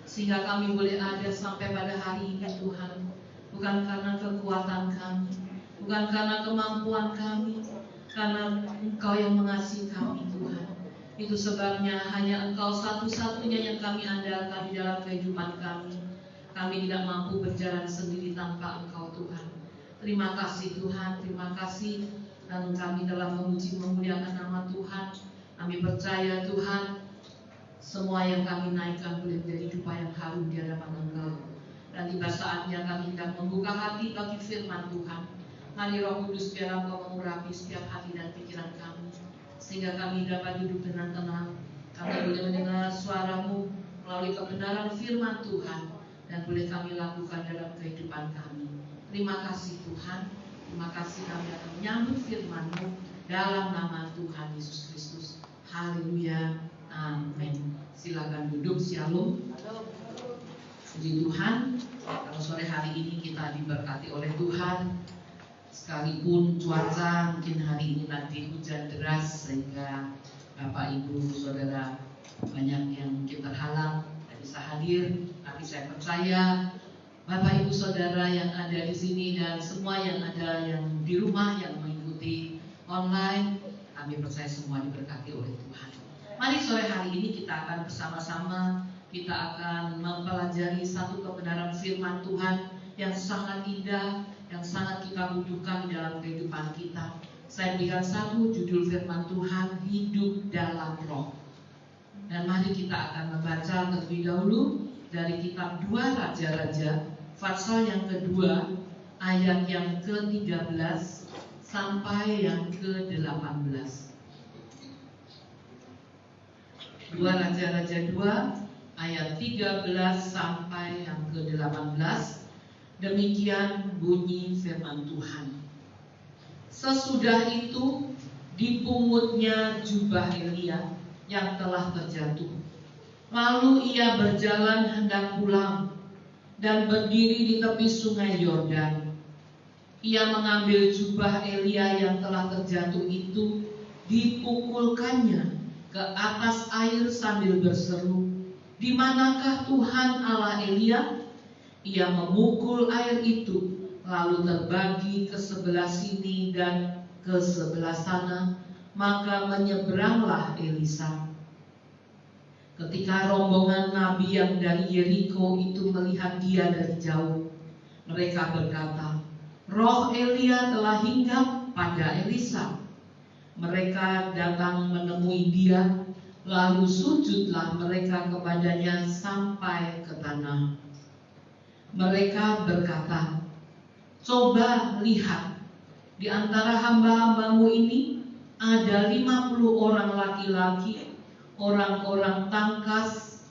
Sehingga kami boleh ada sampai pada hari ini Tuhan. Bukan karena kekuatan kami, bukan karena kemampuan kami, karena Engkau yang mengasihi kami Tuhan. Itu sebabnya hanya Engkau satu-satunya yang kami andalkan di dalam kehidupan kami. Kami tidak mampu berjalan sendiri tanpa Engkau Tuhan. Terima kasih Tuhan, terima kasih. Dan kami telah memuji memuliakan nama Tuhan. Kami percaya Tuhan, semua yang kami naikkan boleh menjadi dupa yang harum di hadapan Engkau. Dan tiba saatnya kami hendak membuka hati bagi firman Tuhan. Mari Roh Kudus biar Engkau mengurapi setiap hati dan pikiran kami, sehingga kami dapat duduk dengan tenang. Kami boleh mendengar suara-Mu melalui kebenaran firman Tuhan, dan boleh kami lakukan dalam kehidupan kami. Terima kasih Tuhan. Terima kasih kami akan menyambut firman-Mu dalam nama Tuhan Yesus Kristus. Haleluya. Amin. Silakan duduk. Shalom. Puji Tuhan. Kalau sore hari ini kita diberkati oleh Tuhan, sekalipun cuaca mungkin hari ini nanti hujan deras sehingga Bapak Ibu Saudara banyak yang mungkin terhalang tidak bisa hadir. Tapi saya percaya Bapak Ibu Saudara yang ada di sini dan semua yang ada yang di rumah yang mengikuti online, kami percaya semua diberkati oleh Tuhan. Mari sore hari ini kita akan bersama-sama, kita akan mempelajari satu kebenaran firman Tuhan yang sangat indah, yang sangat kita butuhkan dalam kehidupan kita. Saya berikan satu judul firman Tuhan, hidup dalam roh. Dan mari kita akan membaca terlebih dahulu dari kitab 2 Raja-Raja, pasal yang kedua, ayat yang ke-13 sampai yang ke-18. 2 Raja-Raja 2 ayat 13 sampai yang ke-18. Demikian bunyi firman Tuhan. Sesudah itu dipungutnya jubah Elia yang telah terjatuh. Lalu ia berjalan hendak pulang dan berdiri di tepi sungai Yordan. Ia mengambil jubah Elia yang telah terjatuh itu, dipukulkannya ke atas air sambil berseru, "Di manakah Tuhan Allah Elia?" Ia memukul air itu, lalu terbagi ke sebelah sini dan ke sebelah sana, maka menyeberanglah Elisa. Ketika rombongan nabi yang dari Yeriko itu melihat dia dari jauh, mereka berkata, "Roh Elia telah hinggap pada Elisa." Mereka datang menemui dia, lalu sujudlah mereka kepadanya sampai ke tanah. Mereka berkata, "Coba lihat, di antara hamba-hambamu ini ada 50 orang laki-laki, orang-orang tangkas.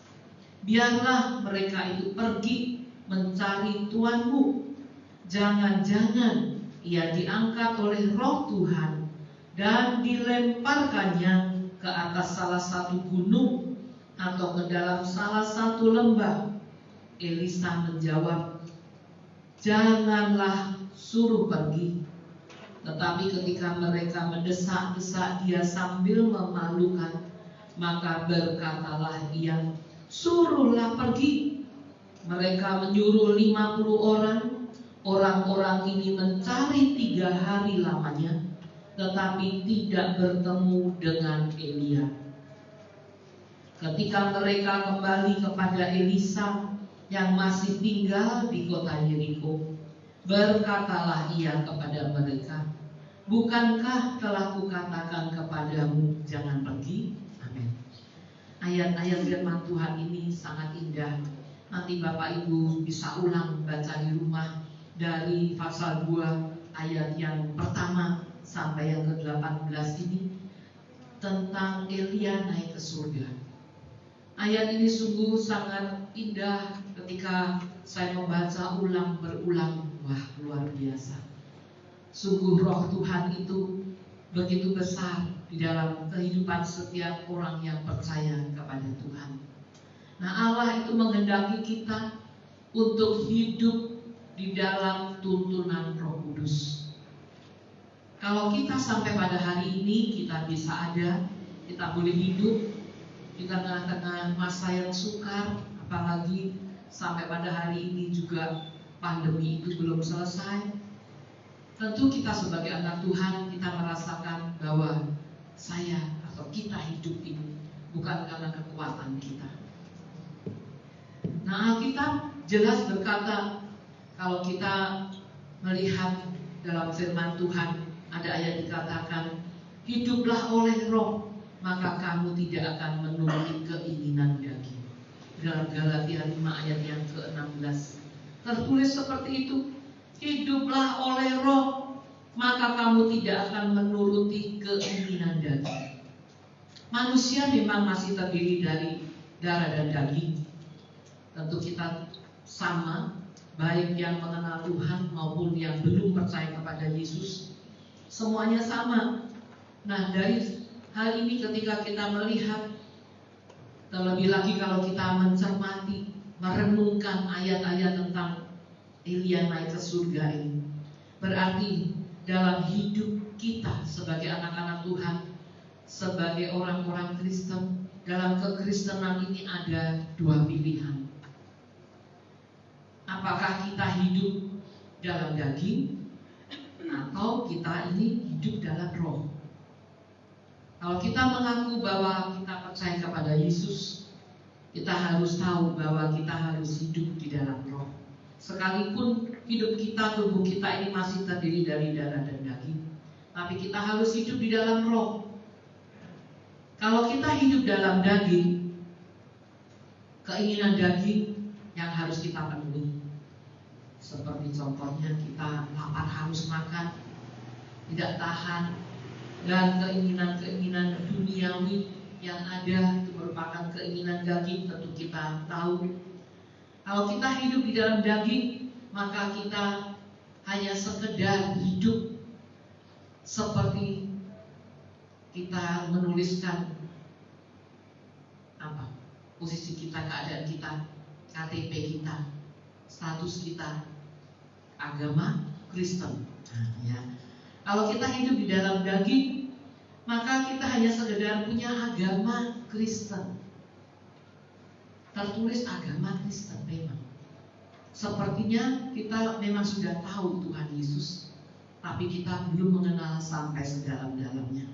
Biarlah mereka itu pergi mencari tuanmu. Jangan-jangan ia diangkat oleh Roh Tuhan dan dilemparkannya ke atas salah satu gunung atau ke dalam salah satu lembah." Elisa menjawab, "Janganlah, suruh pergi." Tetapi ketika mereka mendesak-desak dia sambil memalukan, maka berkatalah ia, "Suruhlah pergi." Mereka menyuruh 50 orang. Orang-orang ini mencari 3 hari lamanya, tetapi tidak bertemu dengan Elia. Ketika mereka kembali kepada Elisa yang masih tinggal di kota Yeriko, berkatalah ia kepada mereka, Bukankah telah kukatakan kepadamu, jangan pergi? Amin. Ayat-ayat firman Tuhan ini sangat indah. Nanti Bapak Ibu bisa ulang baca di rumah dari pasal 2 ayat yang pertama sampai yang ke-18 ini tentang Elia naik ke surga. Ayat ini sungguh sangat indah ketika saya membaca ulang berulang. Wah, luar biasa. Sungguh roh Tuhan itu begitu besar di dalam kehidupan setiap orang yang percaya kepada Tuhan. Nah, Allah itu menghendaki kita untuk hidup di dalam tuntunan Roh Kudus. Kalau kita sampai pada hari ini kita bisa ada, kita boleh hidup di tengah-tengah masa yang sukar, apalagi sampai pada hari ini juga pandemi itu belum selesai. Tentu kita sebagai anak Tuhan, kita merasakan bahwa saya atau kita hidup ini bukan karena kekuatan kita. Nah, Alkitab jelas berkata, kalau kita melihat dalam firman Tuhan, ada ayat dikatakan, hiduplah oleh roh, maka kamu tidak akan menuruti keinginan daging. Dalam Galatia 5 ayat yang ke-16 tertulis seperti itu. Hiduplah oleh roh, maka kamu tidak akan menuruti keinginan daging. Manusia memang masih terdiri dari darah dan daging. Tentu kita sama, baik yang mengenal Tuhan maupun yang belum percaya kepada Yesus, semuanya sama. Nah, dari hal ini ketika kita melihat, terlebih lagi kalau kita mencermati, merenungkan ayat-ayat tentang Elia naik ke surga ini, berarti dalam hidup kita sebagai anak-anak Tuhan, sebagai orang-orang Kristen, dalam kekristenan ini ada dua pilihan. Apakah kita hidup dalam daging atau kita ini hidup dalam roh? Kalau kita mengaku bahwa kita percaya kepada Yesus, kita harus tahu bahwa kita harus hidup di dalam roh. Sekalipun hidup kita, tubuh kita ini masih terdiri dari darah dan daging, tapi kita harus hidup di dalam roh. Kalau kita hidup dalam daging, keinginan daging yang harus kita penuhi. Seperti contohnya kita lapar harus makan, tidak tahan, dan keinginan-keinginan duniawi yang ada itu merupakan keinginan daging, tentu kita tahu. Kalau kita hidup di dalam daging, maka kita hanya sekedar hidup seperti kita menuliskan posisi kita, keadaan kita, KTP kita, status kita, agama Kristen. Ya. Kalau kita hidup di dalam daging, maka kita hanya sekedar punya agama Kristen. Tertulis agama Kristen memang. Sepertinya kita memang sudah tahu Tuhan Yesus, tapi kita belum mengenal sampai sedalam-dalamnya.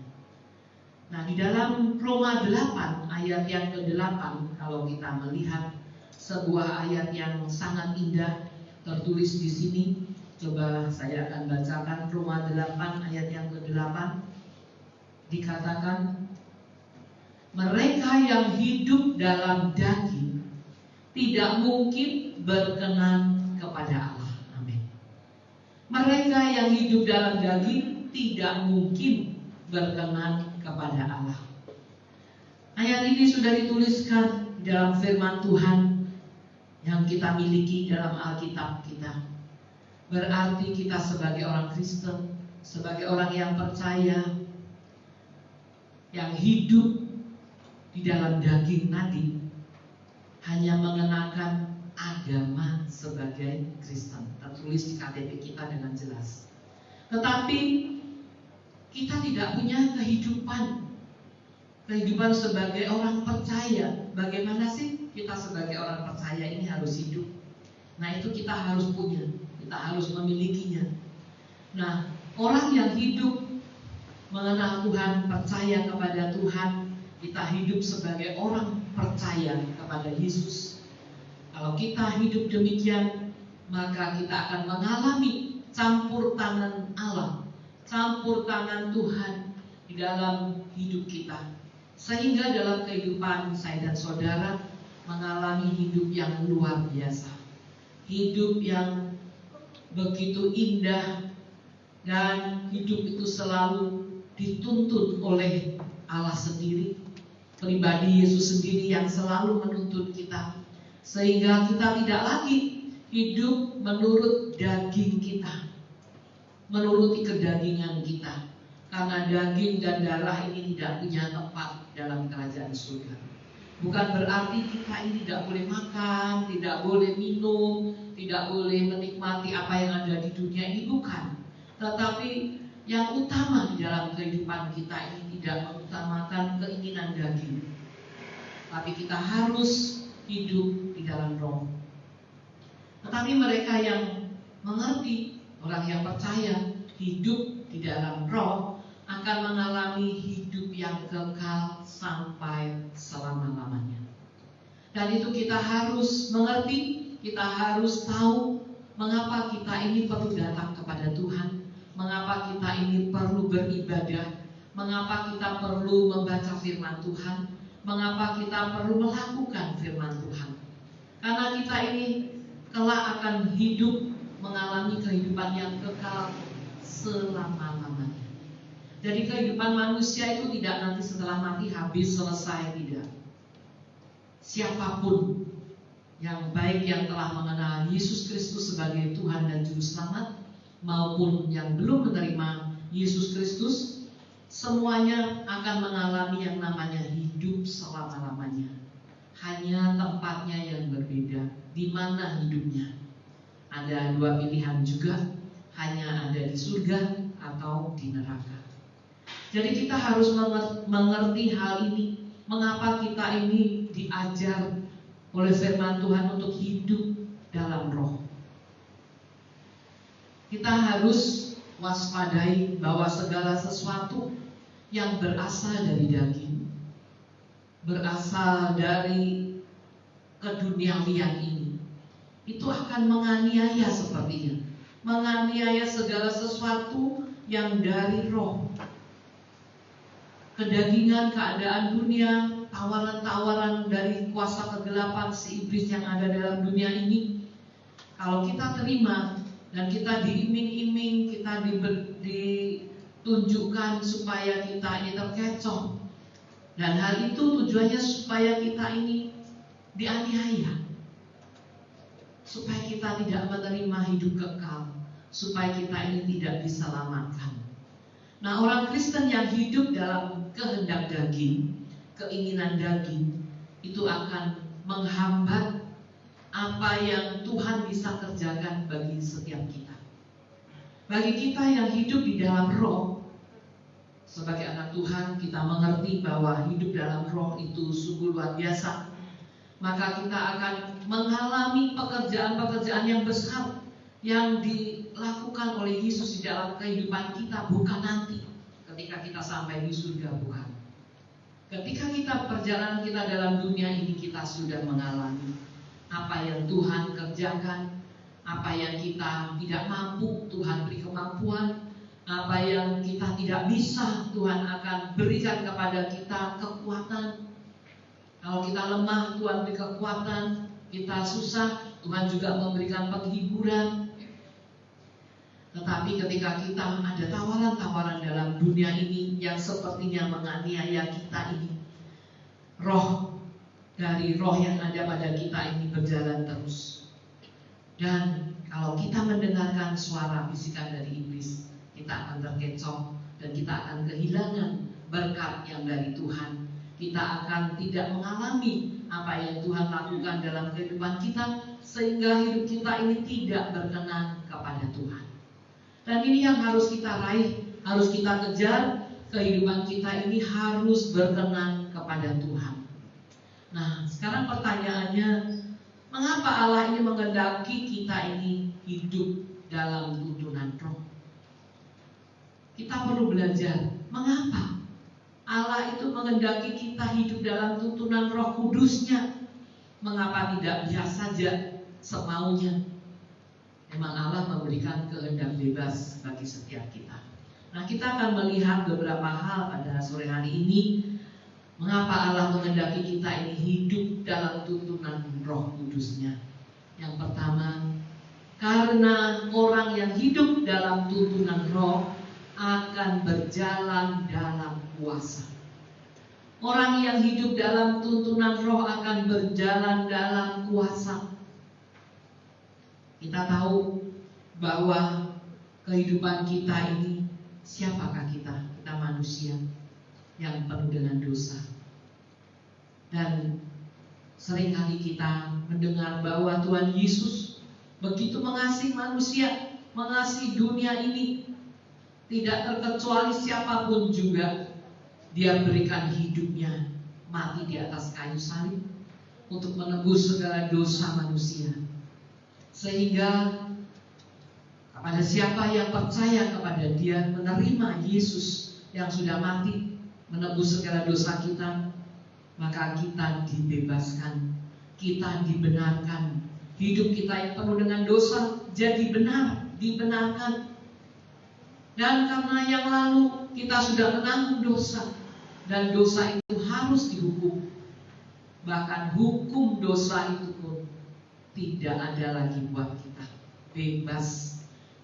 Nah, di dalam Roma 8 ayat yang ke-8, kalau kita melihat sebuah ayat yang sangat indah tertulis di sini, coba saya akan bacakan Roma 8 ayat yang ke-8. Dikatakan, mereka yang hidup dalam daging tidak mungkin berkenan kepada Allah. Amin. Mereka yang hidup dalam daging tidak mungkin berkenan kepada Allah. Ayat ini sudah dituliskan dalam firman Tuhan yang kita miliki dalam Alkitab kita. Berarti kita sebagai orang Kristen, sebagai orang yang percaya, yang hidup di dalam daging tadi, hanya mengenakan agama sebagai Kristen. Tertulis di KTP kita dengan jelas. Tetapi kita tidak punya kehidupan sebagai orang percaya. Bagaimana sih kita sebagai orang percaya ini harus hidup? Nah, itu kita harus punya, kita harus memilikinya. Nah, orang yang hidup mengenal Tuhan, percaya kepada Tuhan, kita hidup sebagai orang percaya kepada Yesus. Kalau kita hidup demikian, maka kita akan mengalami campur tangan Allah campur tangan Tuhan di dalam hidup kita, sehingga dalam kehidupan saya dan saudara mengalami hidup yang luar biasa, hidup yang begitu indah, dan hidup itu selalu dituntut oleh Allah sendiri, pribadi Yesus sendiri yang selalu menuntut kita, sehingga kita tidak lagi hidup menurut daging kita, menuruti kedagingan kita, karena daging dan darah ini tidak punya tempat dalam kerajaan surga. Bukan berarti kita ini tidak boleh makan, tidak boleh minum, tidak boleh menikmati apa yang ada di dunia ini, bukan. Tetapi yang utama di dalam kehidupan kita ini tidak mengutamakan keinginan daging, tapi kita harus hidup di dalam roh. Tetapi mereka yang mengerti, orang yang percaya hidup di dalam roh, akan mengalami hidup yang kekal sampai selama-lamanya. Dan itu kita harus mengerti, kita harus tahu mengapa kita ini perlu datang kepada Tuhan, mengapa kita ini perlu beribadah, mengapa kita perlu membaca firman Tuhan, mengapa kita perlu melakukan firman Tuhan. Karena kita ini kelak akan hidup mengalami kehidupan yang kekal selama-lamanya. Jadi kehidupan manusia itu tidak nanti setelah mati habis selesai, tidak. Siapapun yang baik yang telah mengenal Yesus Kristus sebagai Tuhan dan Juru Selamat, maupun yang belum menerima Yesus Kristus, semuanya akan mengalami yang namanya hidup selama-lamanya. Hanya tempatnya yang berbeda, di mana hidupnya. Ada dua pilihan juga, hanya ada di surga atau di neraka. Jadi kita harus mengerti hal ini, mengapa kita ini diajar oleh firman Tuhan untuk hidup dalam roh. Kita harus waspadai bahwa segala sesuatu yang berasal dari daging, berasal dari keduniawian ini, itu akan menganiaya sepertinya, menganiaya segala sesuatu yang dari roh. Kedagingan, keadaan dunia, tawaran-tawaran dari kuasa kegelapan si iblis yang ada dalam dunia ini, kalau kita terima dan kita diiming-iming, kita ditunjukkan supaya kita ini terkecoh, dan hal itu tujuannya supaya kita ini dianiaya, supaya kita tidak menerima hidup kekal, supaya kita ini tidak diselamatkan. Nah, orang Kristen yang hidup dalam kehendak daging, keinginan daging, itu akan menghambat apa yang Tuhan bisa kerjakan bagi setiap kita. Bagi kita yang hidup di dalam roh, sebagai anak Tuhan, kita mengerti bahwa hidup dalam roh itu sungguh luar biasa. Maka kita akan mengalami pekerjaan-pekerjaan yang besar yang dilakukan oleh Yesus di dalam kehidupan kita, bukan nanti ketika kita sampai di surga, bukan. Ketika kita perjalanan kita dalam dunia ini, kita sudah mengalami apa yang Tuhan kerjakan, apa yang kita tidak mampu, Tuhan beri kemampuan, apa yang kita tidak bisa, Tuhan akan berikan kepada kita kekuatan. Kalau kita lemah, Tuhan beri kekuatan. Kita susah, Tuhan juga memberikan penghiburan. Tetapi ketika kita ada tawaran-tawaran dalam dunia ini yang sepertinya menganiaya kita ini, roh dari roh yang ada pada kita ini berjalan terus. Dan kalau kita mendengarkan suara bisikan dari iblis, kita akan terkecoh dan kita akan kehilangan berkat yang dari Tuhan. Kita akan tidak mengalami apa yang Tuhan lakukan dalam kehidupan kita, sehingga hidup kita ini tidak berkenan kepada Tuhan. Dan ini yang harus kita raih, harus kita kejar. Kehidupan kita ini harus berkenan kepada Tuhan. Nah, sekarang pertanyaannya, mengapa Allah ini menghendaki kita ini hidup dalam tuntunan roh? Kita perlu belajar, mengapa Allah itu menghendaki kita hidup dalam tuntunan Roh Kudus-Nya. Mengapa tidak biasa saja semaunya? Memang Allah memberikan kehendak bebas bagi setiap kita. Nah, kita akan melihat beberapa hal pada sore hari ini. Mengapa Allah menghendaki kita ini hidup dalam tuntunan Roh Kudus-Nya? Yang pertama, karena orang yang hidup dalam tuntunan Roh akan berjalan dalam kuasa. Orang yang hidup dalam tuntunan Roh akan berjalan dalam kuasa. Kita tahu bahwa kehidupan kita ini, siapakah kita? Kita manusia yang penuh dengan dosa. Dan seringkali kita mendengar bahwa Tuhan Yesus begitu mengasihi manusia, mengasihi dunia ini, tidak terkecuali siapapun juga. Dia berikan hidupnya, mati di atas kayu salib untuk menebus segala dosa manusia. Sehingga kepada siapa yang percaya kepada Dia, menerima Yesus yang sudah mati menebus segala dosa kita, maka kita dibebaskan, kita dibenarkan. Hidup kita yang penuh dengan dosa jadi benar, dibenarkan. Dan karena yang lalu kita sudah menanggung dosa, dan dosa itu harus dihukum. Bahkan hukum dosa itu pun tidak ada lagi buat kita, bebas.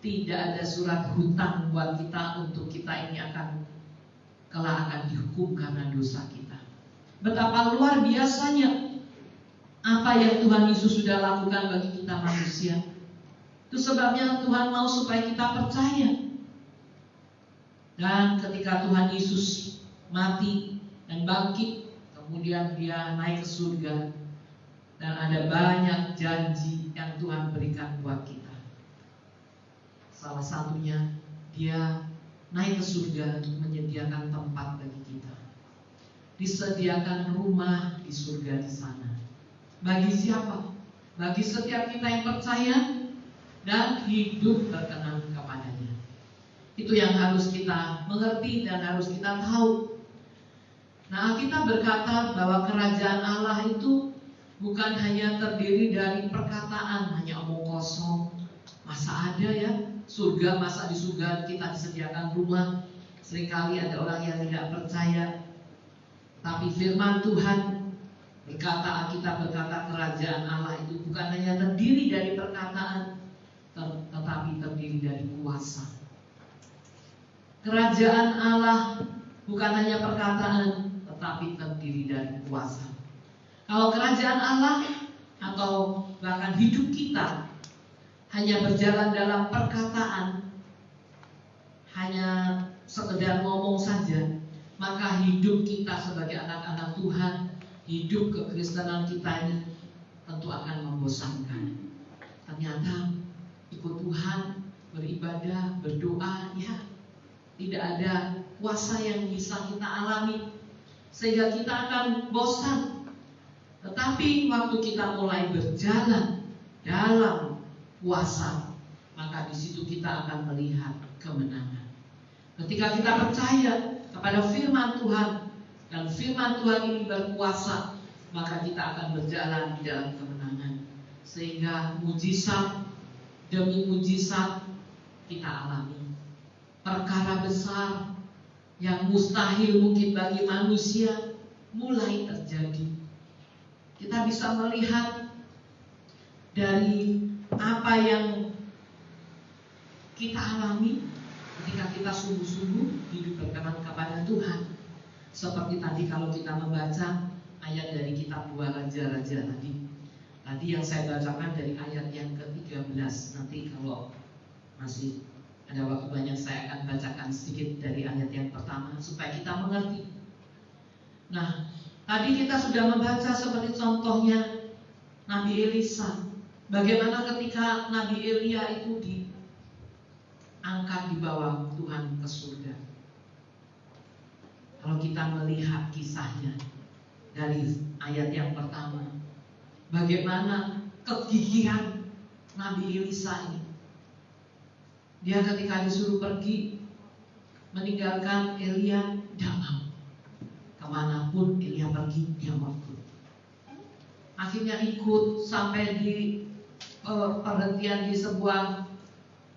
Tidak ada surat hutang buat kita untuk kita ini kelak akan dihukum karena dosa kita. Betapa luar biasanya apa yang Tuhan Yesus sudah lakukan bagi kita manusia. Itu sebabnya Tuhan mau supaya kita percaya. Dan ketika Tuhan Yesus mati dan bangkit, kemudian Dia naik ke surga, dan ada banyak janji yang Tuhan berikan buat kita. Salah satunya, Dia naik ke surga untuk menyediakan tempat bagi kita. Disediakan rumah di surga di sana. Bagi siapa? Bagi setiap kita yang percaya dan hidup berkenan kepadanya. Itu yang harus kita mengerti dan harus kita tahu. Nah, kita berkata bahwa kerajaan Allah itu bukan hanya terdiri dari perkataan, hanya omong kosong. Masa ada ya surga, masa di surga kita disediakan rumah? Seringkali ada orang yang tidak percaya. Tapi firman Tuhan berkata, Alkitab berkata, kerajaan Allah itu bukan hanya terdiri dari perkataan, tetapi terdiri dari kuasa. Kerajaan Allah bukan hanya perkataan, tetapi terdiri dari kuasa. Kalau kerajaan Allah atau bahkan hidup kita hanya berjalan dalam perkataan, hanya sekedar ngomong saja, maka hidup kita sebagai anak-anak Tuhan, hidup kekristenan kita ini tentu akan membosankan. Ternyata ikut Tuhan, beribadah, berdoa, ya tidak ada kuasa yang bisa kita alami, sehingga kita akan bosan. Tetapi waktu kita mulai berjalan dalam kuasa, maka di situ kita akan melihat kemenangan. Ketika kita percaya kepada firman Tuhan, dan firman Tuhan ini berkuasa, maka kita akan berjalan di dalam kemenangan. Sehingga mujizat demi mujizat kita alami. Perkara besar yang mustahil mungkin bagi manusia mulai terjadi. Kita bisa melihat dari apa yang kita alami ketika kita sungguh-sungguh hidup berkenan kepada Tuhan. Seperti tadi kalau kita membaca ayat dari kitab 2 Raja-Raja tadi yang saya bacakan dari ayat yang ke-13. Nanti kalau masih ada waktu banyak saya akan bacakan sedikit dari ayat yang pertama supaya kita mengerti. Nah, tadi kita sudah membaca seperti contohnya Nabi Elisa. Bagaimana ketika Nabi Elia itu diangkat di bawah Tuhan ke surga. Kalau kita melihat kisahnya dari ayat yang pertama, bagaimana kegigihan Nabi Elisa ini. Dia ketika disuruh pergi meninggalkan Elia, tidak mau. Kemanapun Elia pergi, dia mau ikut. Akhirnya ikut sampai di perhentian di sebuah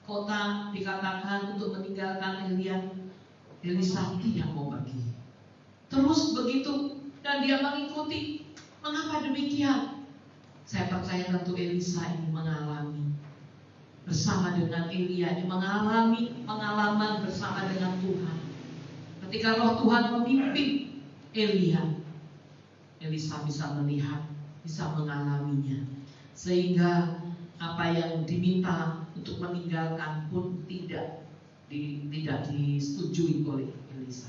kota, dikatakan untuk meninggalkan Elia. Elisa tidak mau pergi. Terus begitu, dan dia mengikuti. Mengapa demikian? Saya percaya tentu Elisa ini mengalami bersama dengan Elia, ini mengalami pengalaman bersama dengan Tuhan. Ketika Roh Tuhan memimpin Elisa bisa melihat, bisa mengalaminya, sehingga apa yang diminta untuk meninggalkan pun tidak disetujui oleh Elisa.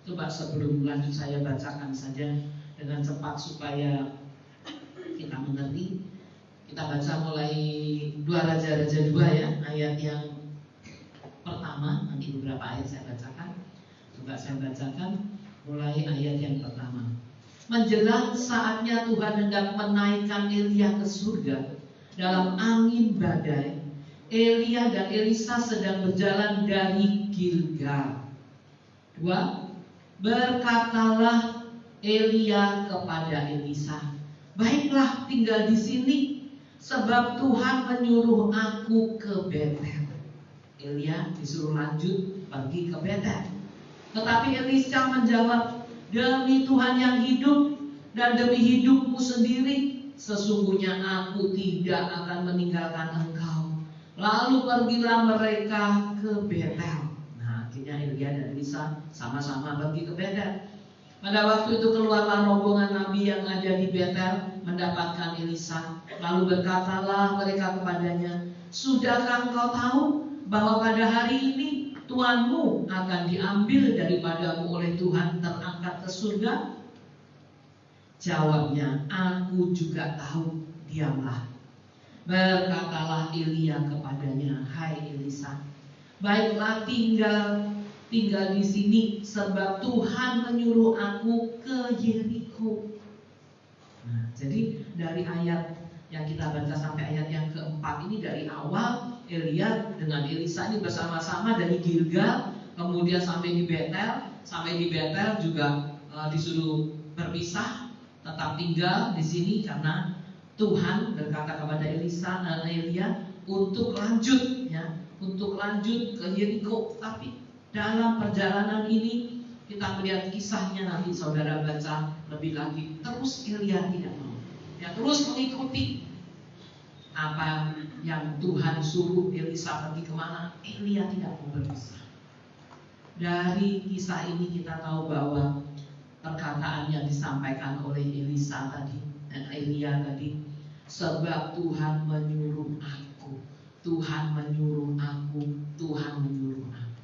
Coba sebelum lanjut saya bacakan saja dengan cepat supaya kita mengerti. Kita baca mulai 2 Raja-Raja 2 ya, ayat yang pertama. Nanti beberapa ayat saya bacakan. Coba saya bacakan mulai ayat yang pertama. Menjelang saatnya Tuhan hendak menaikkan Elia ke surga dalam angin badai, Elia dan Elisa sedang berjalan dari Gilgal. 2. Berkatalah Elia kepada Elisa, baiklah tinggal di sini, sebab Tuhan menyuruh aku ke Betel. Elia disuruh lanjut pergi ke Betel. Tetapi Elisa menjawab, demi Tuhan yang hidup dan demi hidupmu sendiri, sesungguhnya aku tidak akan meninggalkan engkau. Lalu pergilah mereka ke Betel. Nah, akhirnya Elia dan Elisa sama-sama pergi ke Betel. Pada waktu itu keluarlah rombongan nabi yang ada di Betel mendapatkan Elisa. Lalu berkatalah mereka kepadanya, sudahkah engkau tahu bahwa pada hari ini Tuanmu akan diambil daripadamu oleh Tuhan terangkat ke surga? Jawabnya, aku juga tahu, diamlah. Berkatalah Elia kepadanya, hai Elisa, baiklah tinggal di sini, sebab Tuhan menyuruh aku ke Yeriko. Nah, jadi dari ayat yang kita baca sampai ayat yang keempat ini, dari awal Elia dengan Elisa ini bersama-sama dari Gilgal, kemudian sampai di Betel. Sampai di Betel juga disuruh berpisah, tetap tinggal di sini karena Tuhan berkata kepada Elisa dan Elia untuk lanjut ke Yeriko. Tapi dalam perjalanan ini kita melihat kisahnya, nanti saudara baca lebih lagi. Terus Elia tidak mau, dia terus mengikuti apa yang Tuhan suruh Elisa pergi kemana. Elia tidak mau berpisah. Dari kisah ini kita tahu bahwa perkataan yang disampaikan oleh Elisa tadi dan Elia tadi, sebab Tuhan menyuruh aku, Tuhan menyuruh aku, Tuhan menyuruh aku.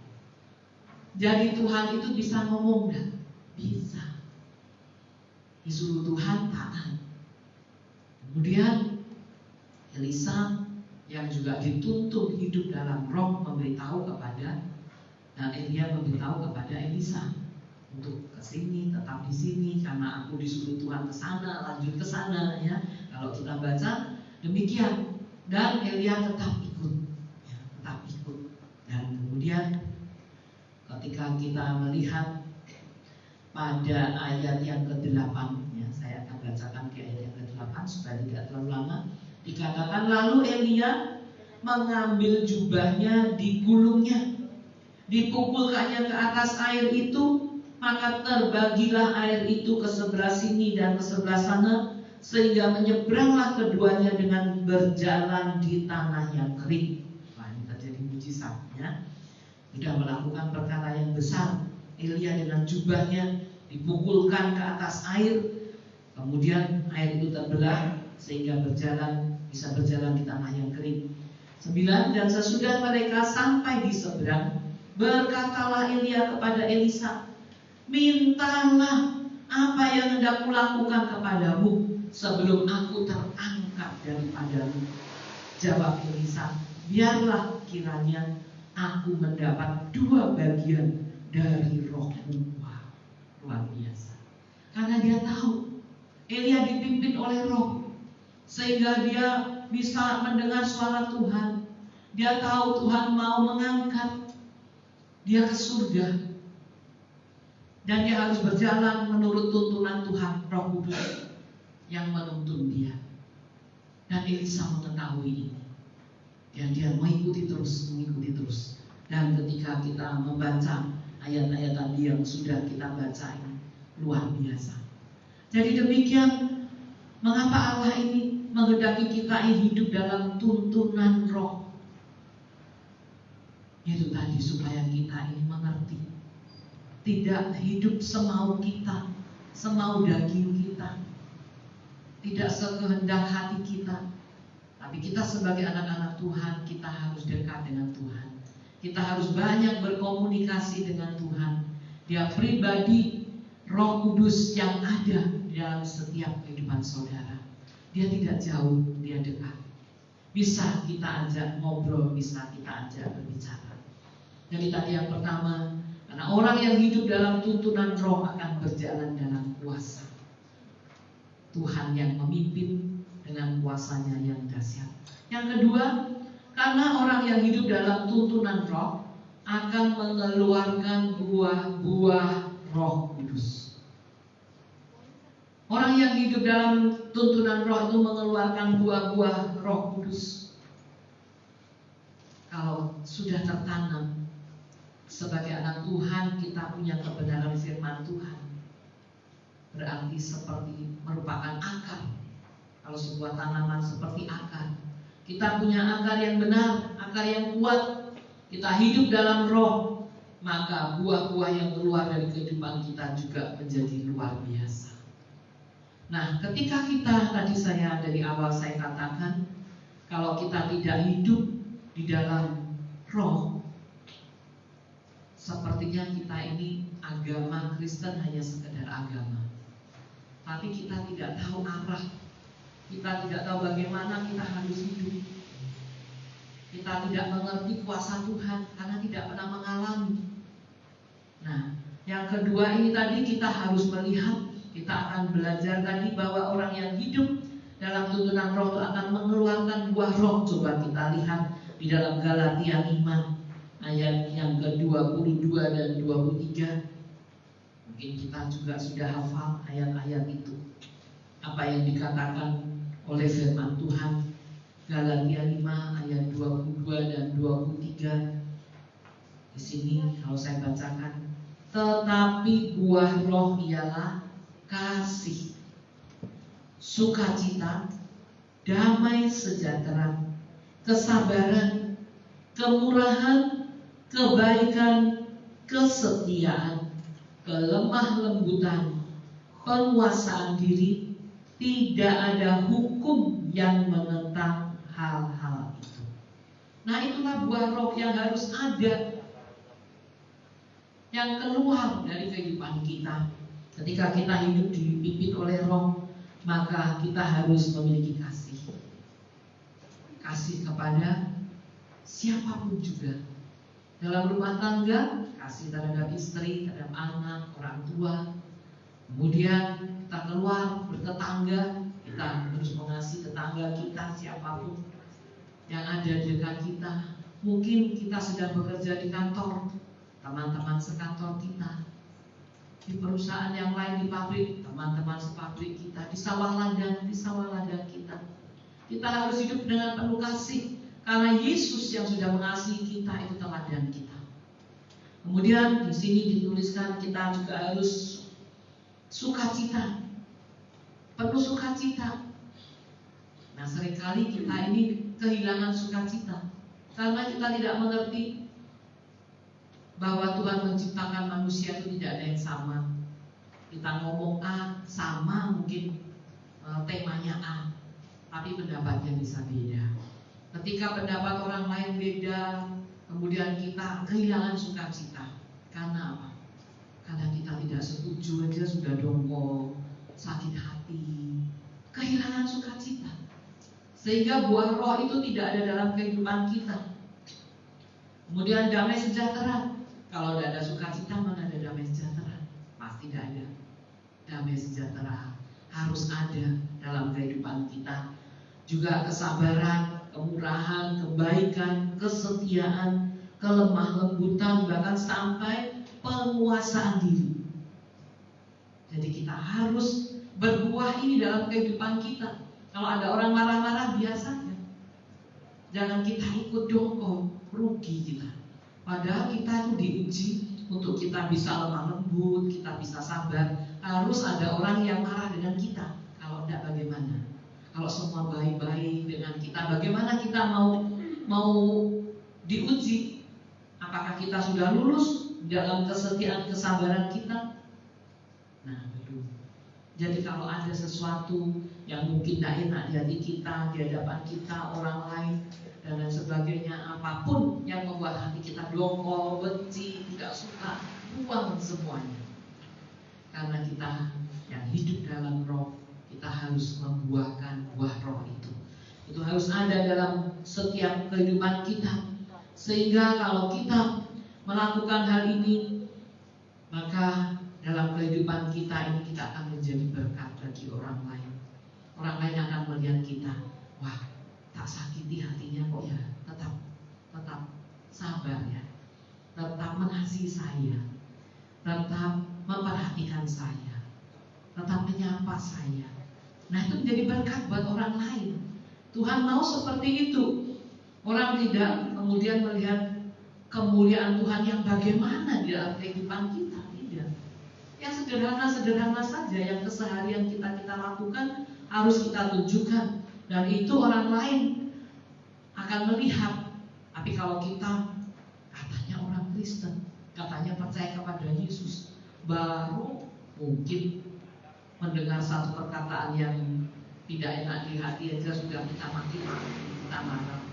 Jadi Tuhan itu bisa ngomong dan bisa disuruh Tuhan taat. Kemudian Elisa yang juga dituntun hidup dalam roh memberitahu kepada Elia, memberitahu kepada Elisa untuk ke sini, tetap di sini karena aku disuruh Tuhan ke sana, lanjut ke sana ya. Kalau kita baca demikian, dan Elia tetap ikut ya, tetap ikut. Dan kemudian ketika kita melihat pada ayat yang ke-8 ya, saya akan bacakan di ayat yang ke-8 supaya tidak terlalu lama. Dikatakan lalu Elia mengambil jubahnya, digulungnya, dipukulkannya ke atas air itu, maka terbagilah air itu ke sebelah sini dan ke sebelah sana, sehingga menyeberanglah keduanya dengan berjalan di tanah yang kering. Wah, ini terjadi mujizat ya. Sudah melakukan perkara yang besar. Elia dengan jubahnya dipukulkan ke atas air, kemudian air itu terbelah sehingga bisa berjalan di tanah yang kering. 9. Dan sesudah mereka sampai di seberang, berkatalah Elia kepada Elisa, mintalah apa yang hendak kulakukan kepadamu sebelum aku terangkat daripadamu. Jawab Elisa, biarlah kiranya aku mendapat 2 bagian dari rohmu. Wah, luar biasa. Karena dia tahu Elia dipimpin oleh roh, sehingga dia bisa mendengar suara Tuhan. Dia tahu Tuhan mau mengangkat dia ke surga, dan dia harus berjalan menurut tuntunan Tuhan, Roh Kudus yang menuntun dia. Dan Elisa mengetahui ini, dan dia mengikuti terus. Dan ketika kita membaca ayat-ayat tadi yang sudah kita baca ini luar biasa. Jadi demikian mengapa Allah ini menghendaki kita hidup dalam tuntunan roh. Itu tadi supaya kita ini mengerti, tidak hidup semau kita, semau daging kita, tidak sekehendak hati kita. Tapi kita sebagai anak-anak Tuhan, kita harus dekat dengan Tuhan. Kita harus banyak berkomunikasi dengan Tuhan. Dia pribadi, Roh Kudus yang ada di dalam setiap kehidupan saudara. Dia tidak jauh, dia dekat. Bisa kita ajak ngobrol, bisa kita ajak berbicara. Jadi tadi yang pertama, karena orang yang hidup dalam tuntunan roh akan berjalan dalam kuasa. Tuhan yang memimpin dengan kuasanya yang dahsyat. Yang kedua, karena orang yang hidup dalam tuntunan roh akan mengeluarkan buah-buah Roh Kudus. Orang yang hidup dalam tuntunan roh itu mengeluarkan buah-buah Roh Kudus. Kalau sudah tertanam sebagai anak Tuhan, kita punya kebenaran firman Tuhan. Berarti seperti merupakan akar. Kalau sebuah tanaman seperti akar, kita punya akar yang benar, akar yang kuat. Kita hidup dalam roh, maka buah-buah yang keluar dari kehidupan kita juga menjadi luar biasa. Nah, ketika kita, tadi dari awal saya katakan, kalau kita tidak hidup di dalam roh, sepertinya kita ini agama Kristen hanya sekedar agama. Tapi kita tidak tahu arah. Kita tidak tahu bagaimana kita harus hidup. Kita tidak mengerti kuasa Tuhan karena tidak pernah mengalami. Nah, yang kedua ini tadi kita harus melihat. Kita akan belajar tadi bahwa orang yang hidup dalam tuntunan roh itu akan mengeluarkan buah roh. Coba kita lihat di dalam Galatia 5 ayat yang ke-22 dan 23. Mungkin kita juga sudah hafal ayat-ayat itu. Apa yang dikatakan oleh firman Tuhan. Galatia 5 ayat 22 dan 23. Di sini kalau saya bacakan, tetapi buah roh ialah kasih, sukacita, damai sejahtera, kesabaran, kemurahan, kebaikan, kesetiaan, kelemah lembutan, penguasaan diri. Tidak ada hukum yang menentang hal-hal itu. Nah, itulah buah roh yang harus ada, yang keluar dari kehidupan kita. Ketika kita hidup dipimpin oleh roh, maka kita harus memiliki kasih. Kasih kepada siapapun juga. Dalam rumah tangga, kasih terhadap istri, terhadap anak, orang tua. Kemudian kita keluar bertetangga, kita harus mengasihi tetangga kita, siapapun yang ada di dekat kita. Mungkin kita sedang bekerja di kantor, teman-teman sekantor kita. Di perusahaan yang lain, di pabrik, teman-teman sepabrik kita, di sawah ladang kita. Kita harus hidup dengan penuh kasih, karena Yesus yang sudah mengasihi kita itu teladan kita. Kemudian di sini dituliskan kita juga harus sukacita, penuh sukacita. Nah, seringkali kita ini kehilangan sukacita karena kita tidak mengerti bahwa Tuhan menciptakan manusia itu tidak ada yang sama. Kita ngomong A, sama mungkin temanya A, tapi pendapatnya bisa beda. Ketika pendapat orang lain beda, kemudian kita kehilangan sukacita. Karena apa? Karena kita tidak setuju aja sudah dongkol, sakit hati, kehilangan sukacita. Sehingga buah roh itu tidak ada dalam kehidupan kita. Kemudian damai sejahtera. Kalau tidak ada sukacita, mana ada damai sejahtera? Pasti tidak ada. Damai sejahtera harus ada dalam kehidupan kita. Juga kesabaran, kemurahan, kebaikan, kesetiaan, kelemah lembutan, bahkan sampai penguasaan diri. Jadi kita harus berbuah ini dalam kehidupan kita. Kalau ada orang marah-marah, biasa ya. Jangan kita ikut dongkol, rugi kita. Padahal kita itu diuji untuk kita bisa lemah lembut, kita bisa sabar, harus ada orang yang marah dengan kita. Kalau tidak bagaimana? Kalau semua baik-baik dengan kita, bagaimana kita mau diuji? Apakah kita sudah lulus dalam kesetiaan kesabaran kita? Nah, belum. Jadi kalau ada sesuatu yang mungkin tidak enak di hati kita, di hadapan kita, orang lain, dan lain sebagainya, apapun yang membuat hati kita dongkol, benci, tidak suka, buang semuanya. Karena kita yang hidup dalam roh, kita harus membuahkan buah roh itu. Itu harus ada dalam setiap kehidupan kita. Sehingga kalau kita melakukan hal ini, maka dalam kehidupan kita ini kita akan menjadi berkat bagi orang lain. Orang lain akan melihat kita, wah, tak sakiti hatinya kok ya, tetap sabar ya, tetap mengasihi saya, tetap memperhatikan saya, tetap menyapa saya. Nah, itu menjadi berkat buat orang lain. Tuhan mau seperti itu. Orang tidak kemudian melihat kemuliaan Tuhan yang bagaimana di dalam kehidupan kita, tidak. Yang sederhana-sederhana saja, yang keseharian kita lakukan harus kita tunjukkan, dan itu orang lain akan melihat. Tapi kalau kita katanya orang Kristen, katanya percaya kepada Yesus, baru mungkin mendengar satu perkataan yang tidak enak di hati aja sudah kita maki-maki, kita marah.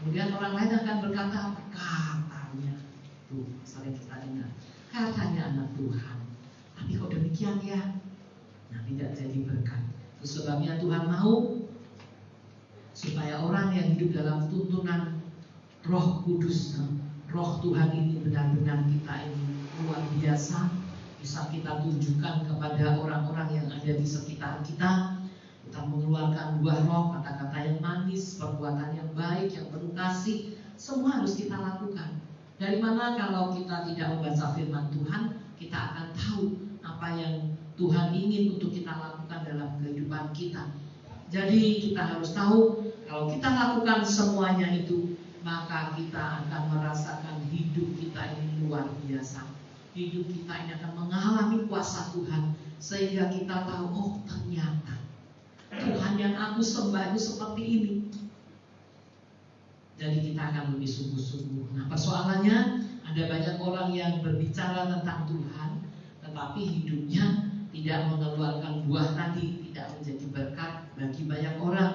Kemudian orang lain akan berkata, katanya, tuh sering kita dengar, katanya anak Tuhan. Tapi kok demikian ya? Nah, tidak jadi berkat. Itu sebabnya Tuhan mau supaya orang yang hidup dalam tuntunan Roh Kudus, Roh Tuhan ini benar-benar kita ini luar biasa, bisa kita tunjukkan kepada orang-orang yang ada di sekitar kita. Kita mengeluarkan buah roh, kata-kata yang manis, perbuatan yang baik, yang penuh kasih, semua harus kita lakukan. Dari mana kalau kita tidak membaca firman Tuhan, kita akan tahu apa yang Tuhan ingin untuk kita lakukan dalam kehidupan kita. Jadi kita harus tahu, kalau kita lakukan semuanya itu, maka kita akan merasakan hidup kita ini luar biasa. Hidup kita ini akan mengalami kuasa Tuhan, sehingga kita tahu, oh ternyata Tuhan yang aku sembah itu seperti ini. Jadi kita akan lebih sungguh-sungguh. Nah, persoalannya ada banyak orang yang berbicara tentang Tuhan, tetapi hidupnya tidak mengeluarkan buah tadi, tidak menjadi berkat bagi banyak orang,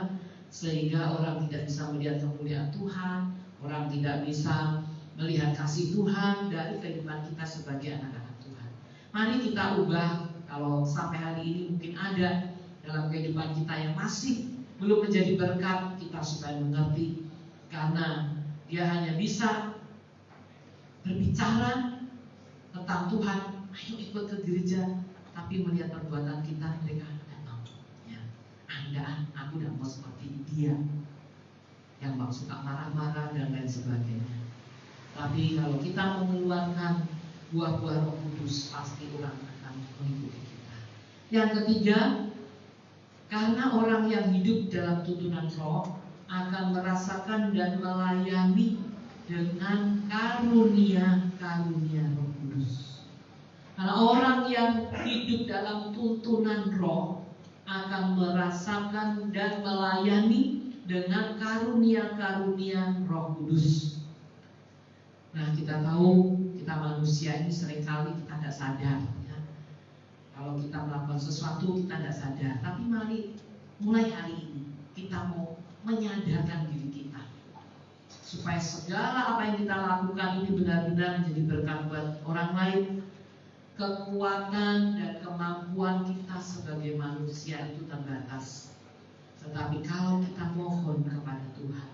sehingga orang tidak bisa melihat kemuliaan Tuhan, orang tidak bisa melihat kasih Tuhan dari kehidupan kita sebagai anak-anak Tuhan. Mari kita ubah. Kalau sampai hari ini mungkin ada dalam kehidupan kita yang masih belum menjadi berkat, kita supaya mengerti, karena dia hanya bisa berbicara tentang Tuhan, ayo ikut ke gereja, tapi melihat perbuatan kita, mereka tidak mau ya. Aku tidak mau seperti dia yang mau suka marah-marah dan lain sebagainya. Tapi kalau kita mengeluarkan buah-buah Roh Kudus, pasti orang akan mengikuti kita. Yang ketiga, karena orang yang hidup dalam tuntunan roh akan merasakan dan melayani dengan karunia-karunia Roh Kudus. Karena orang yang hidup dalam tuntunan roh akan merasakan dan melayani dengan karunia-karunia Roh Kudus. Nah, kita tahu kita manusia ini seringkali kita tidak sadar ya. Kalau kita melakukan sesuatu kita tidak sadar. Tapi mari mulai hari ini kita mau menyadarkan diri kita, supaya segala apa yang kita lakukan ini benar-benar menjadi berkat buat orang lain. Kekuatan dan kemampuan kita sebagai manusia itu terbatas. Tetapi kalau kita mohon kepada Tuhan,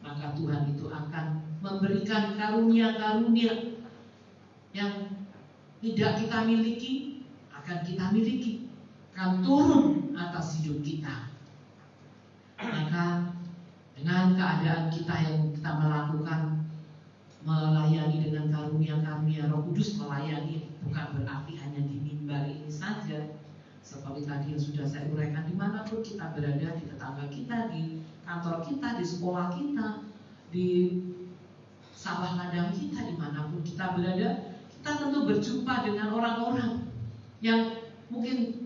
maka Tuhan itu akan memberikan karunia-karunia yang tidak kita miliki, akan kita miliki, akan turun atas hidup kita. Maka dengan keadaan kita yang kita melakukan, melayani dengan karunia-karunia Roh Kudus, melayani bukan berarti hanya di mimbar ini saja. Seperti tadi yang sudah saya uraikan, dimanapun kita berada, di tetangga kita, di kantor kita, di sekolah kita, di sawah ladang kita, dimanapun kita berada, kita tentu berjumpa dengan orang-orang yang mungkin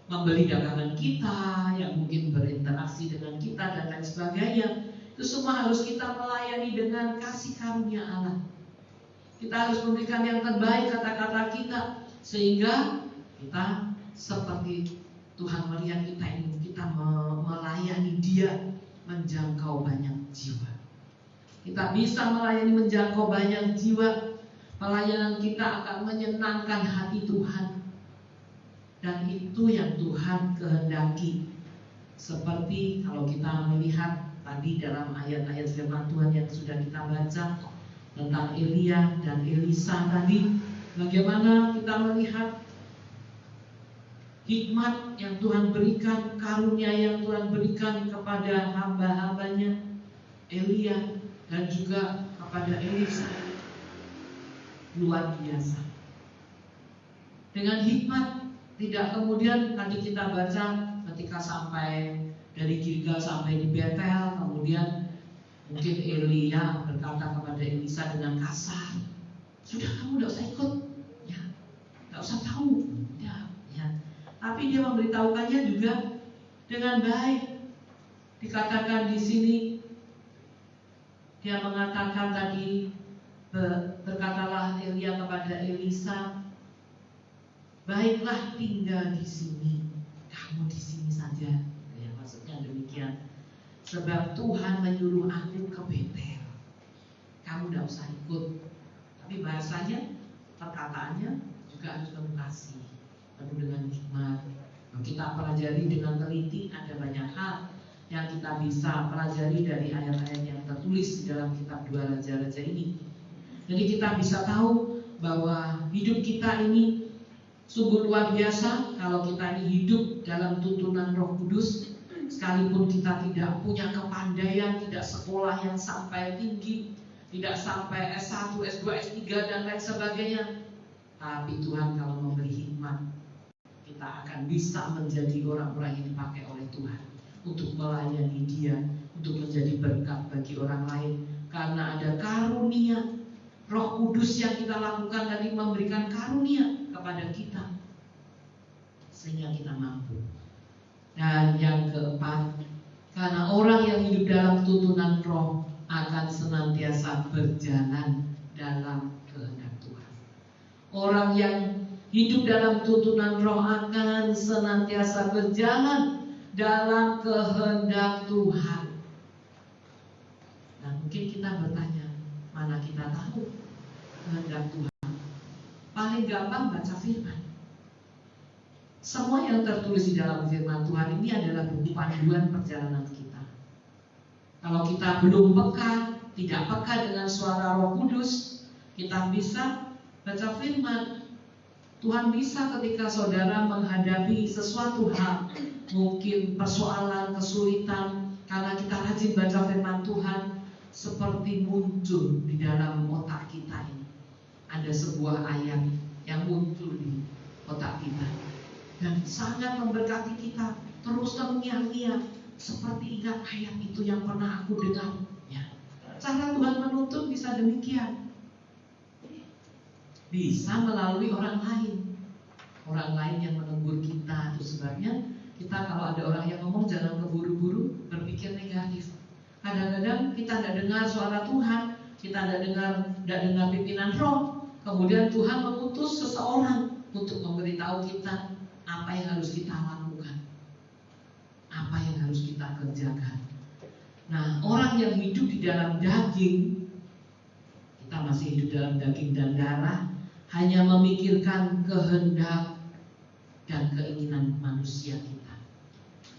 membeli dagangan kita, yang mungkin berinteraksi dengan kita dan lain sebagainya. Itu semua harus kita melayani dengan kasih karunia Allah. Kita harus memberikan yang terbaik kata-kata kita, sehingga kita seperti Tuhan melihat kita ini, kita melayani Dia menjangkau banyak jiwa. Kita bisa melayani menjangkau banyak jiwa. Pelayanan kita akan menyenangkan hati Tuhan. Dan itu yang Tuhan kehendaki. Seperti kalau kita melihat tadi dalam ayat-ayat firman Tuhan yang sudah kita baca tentang Elia dan Elisa tadi, bagaimana kita melihat hikmat yang Tuhan berikan, karunia yang Tuhan berikan kepada hamba-hambanya Elia dan juga kepada Elisa. Luar biasa. Dengan hikmat, tidak kemudian tadi kita baca ketika sampai dari Gilgal sampai di Betel, kemudian mungkin Elia berkata kepada Elisa dengan kasar, sudah kamu tidak usah ikut, ya, tidak usah tahu, ya. Tapi dia memberitahukannya juga dengan baik. Dikatakan di sini, dia mengatakan tadi, berkatalah Elia kepada Elisa, baiklah tinggal di sini, kamu di sini saja. Ya, maksudnya demikian. Sebab Tuhan menyuruh aku ke Betel. Kamu tidak usah ikut. Tapi bahasanya, perkataannya juga harus penuh kasih, penuh dengan hikmat. Kita pelajari dengan teliti, ada banyak hal yang kita bisa pelajari dari ayat-ayat yang tertulis di dalam kitab 2 Raja-Raja ini. Jadi kita bisa tahu bahwa hidup kita ini sungguh luar biasa kalau kita ini hidup dalam tuntunan Roh Kudus. Sekalipun kita tidak punya kepandaian, tidak sekolah yang sampai tinggi, tidak sampai S1, S2, S3 dan lain sebagainya, tapi Tuhan kalau memberi hikmat, kita akan bisa menjadi orang-orang yang dipakai oleh Tuhan untuk melayani Dia, untuk menjadi berkat bagi orang lain. Karena ada karunia Roh Kudus yang kita lakukan tadi, memberikan karunia kepada kita sehingga kita mampu. Dan yang keempat, karena orang yang hidup dalam tuntunan Roh akan senantiasa berjalan dalam kehendak Tuhan. Orang yang hidup dalam tuntunan Roh akan senantiasa berjalan dalam kehendak Tuhan. Nah, mungkin kita bertanya, mana kita tahu kehendak Tuhan? Paling gampang baca firman. Semua yang tertulis di dalam firman Tuhan ini adalah buku panduan perjalanan kita. Kalau kita belum peka, tidak peka dengan suara Roh Kudus, kita bisa baca firman. Tuhan bisa ketika saudara menghadapi sesuatu hal, mungkin persoalan, kesulitan, karena kita rajin baca firman Tuhan, seperti muncul di dalam otak kita ini. Ada sebuah ayat yang muncul di otak kita dan sangat memberkati kita, terus terngiang-ngiang, seperti ingat ayat itu yang pernah aku dengar. Ya. Cara Tuhan menuntun bisa demikian. Bisa melalui orang lain. Orang lain yang menegur kita. Itu sebabnya kita kalau ada orang yang ngomong jangan keburu-buru berpikir negatif. Kadang-kadang kita tidak dengar suara Tuhan, kita tidak dengar pimpinan Roh. Kemudian Tuhan mengutus seseorang untuk memberitahu kita apa yang harus kita lakukan, apa yang harus kita kerjakan. Nah, orang yang hidup di dalam daging, kita masih hidup dalam daging dan darah, hanya memikirkan kehendak dan keinginan manusia kita.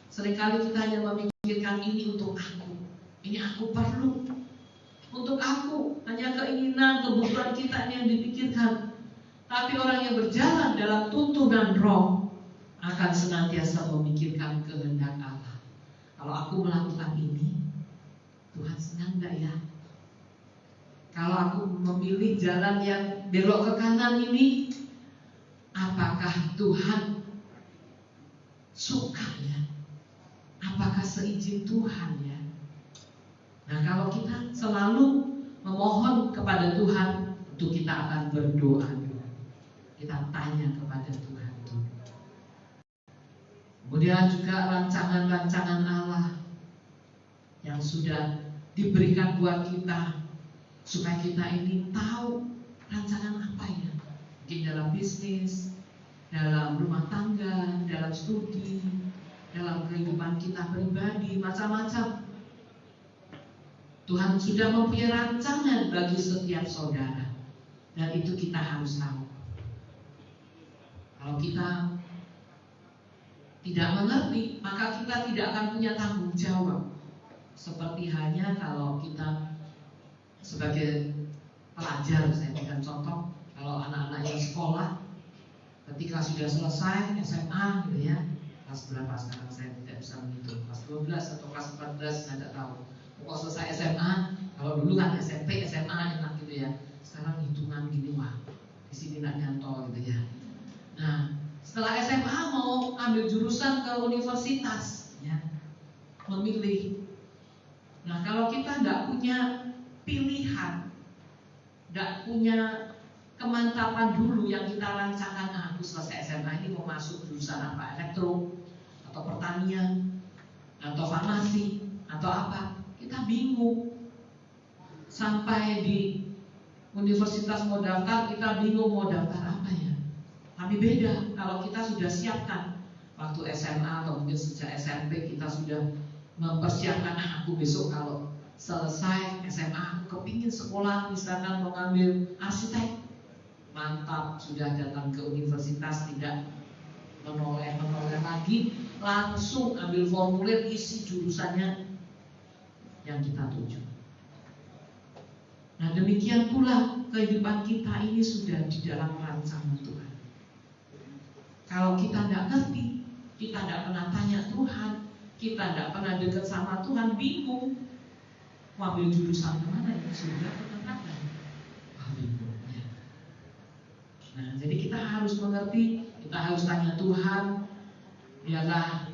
Seringkali kita hanya memikirkan ini untuk aku, ini aku perlu, untuk aku, hanya keinginan, kebutuhan kita ini yang dipikirkan. Tapi orang yang berjalan dalam tuntunan Roh akan senantiasa memikirkan kehendak Allah. Kalau aku melakukan ini, Tuhan senang enggak ya? Kalau aku memilih jalan yang belok ke kanan ini, apakah Tuhan suka ya? Apakah seizin Tuhan ya? Nah, kalau kita selalu memohon kepada Tuhan, tentu kita akan berdoa dulu. Kita tanya kepada Tuhan dulu. Kemudian juga rancangan-rancangan Allah yang sudah diberikan buat kita, supaya kita ini tahu rancangan apa ya. Mungkin dalam bisnis, dalam rumah tangga, dalam studi, dalam kehidupan kita pribadi, macam-macam. Tuhan sudah mempunyai rancangan bagi setiap saudara, dan itu kita harus tahu. Kalau kita tidak mengerti, maka kita tidak akan punya tanggung jawab. Seperti halnya kalau kita sebagai pelajar, saya berikan contoh, kalau anak-anak yang sekolah, ketika sudah selesai SMA gitu ya, kelas berapa sekarang saya tidak bisa menghitung, kelas 12 atau kelas 14 saya tidak tahu. Pokoknya selesai SMA, kalau dulu kan SMP, SMA enak gitu ya. Sekarang hitungan gini, wah di sini nak nyantol gitu ya. Nah, setelah SMA mau ambil jurusan ke universitas, ya, memilih. Nah, kalau kita tidak punya pilihan, tidak punya kemantapan dulu yang kita rancangkan, nah, aku selesai SMA ini mau masuk jurusan apa, elektro, atau pertanian, atau farmasi, atau apa, kita bingung. Sampai di universitas mau daftar, kita bingung mau daftar apa ya. Tapi beda kalau kita sudah siapkan waktu SMA atau mungkin sejak SMP kita sudah mempersiapkan, aku besok kalau selesai SMA aku kepingin sekolah misalkan mau ngambil arsitek. Mantap, sudah datang ke universitas, tidak menoleh lagi, langsung ambil formulir, isi jurusannya yang kita tuju. Nah, demikian pula kehidupan kita ini sudah di dalam rancangan Tuhan. Kalau kita tidak ngerti, kita tidak pernah tanya Tuhan, kita tidak pernah dekat sama Tuhan, bingung mau ambil jurusan kemana ya, surga atau neraka? Bingung ya. Nah, jadi kita harus mengerti, kita harus tanya Tuhan, biarlah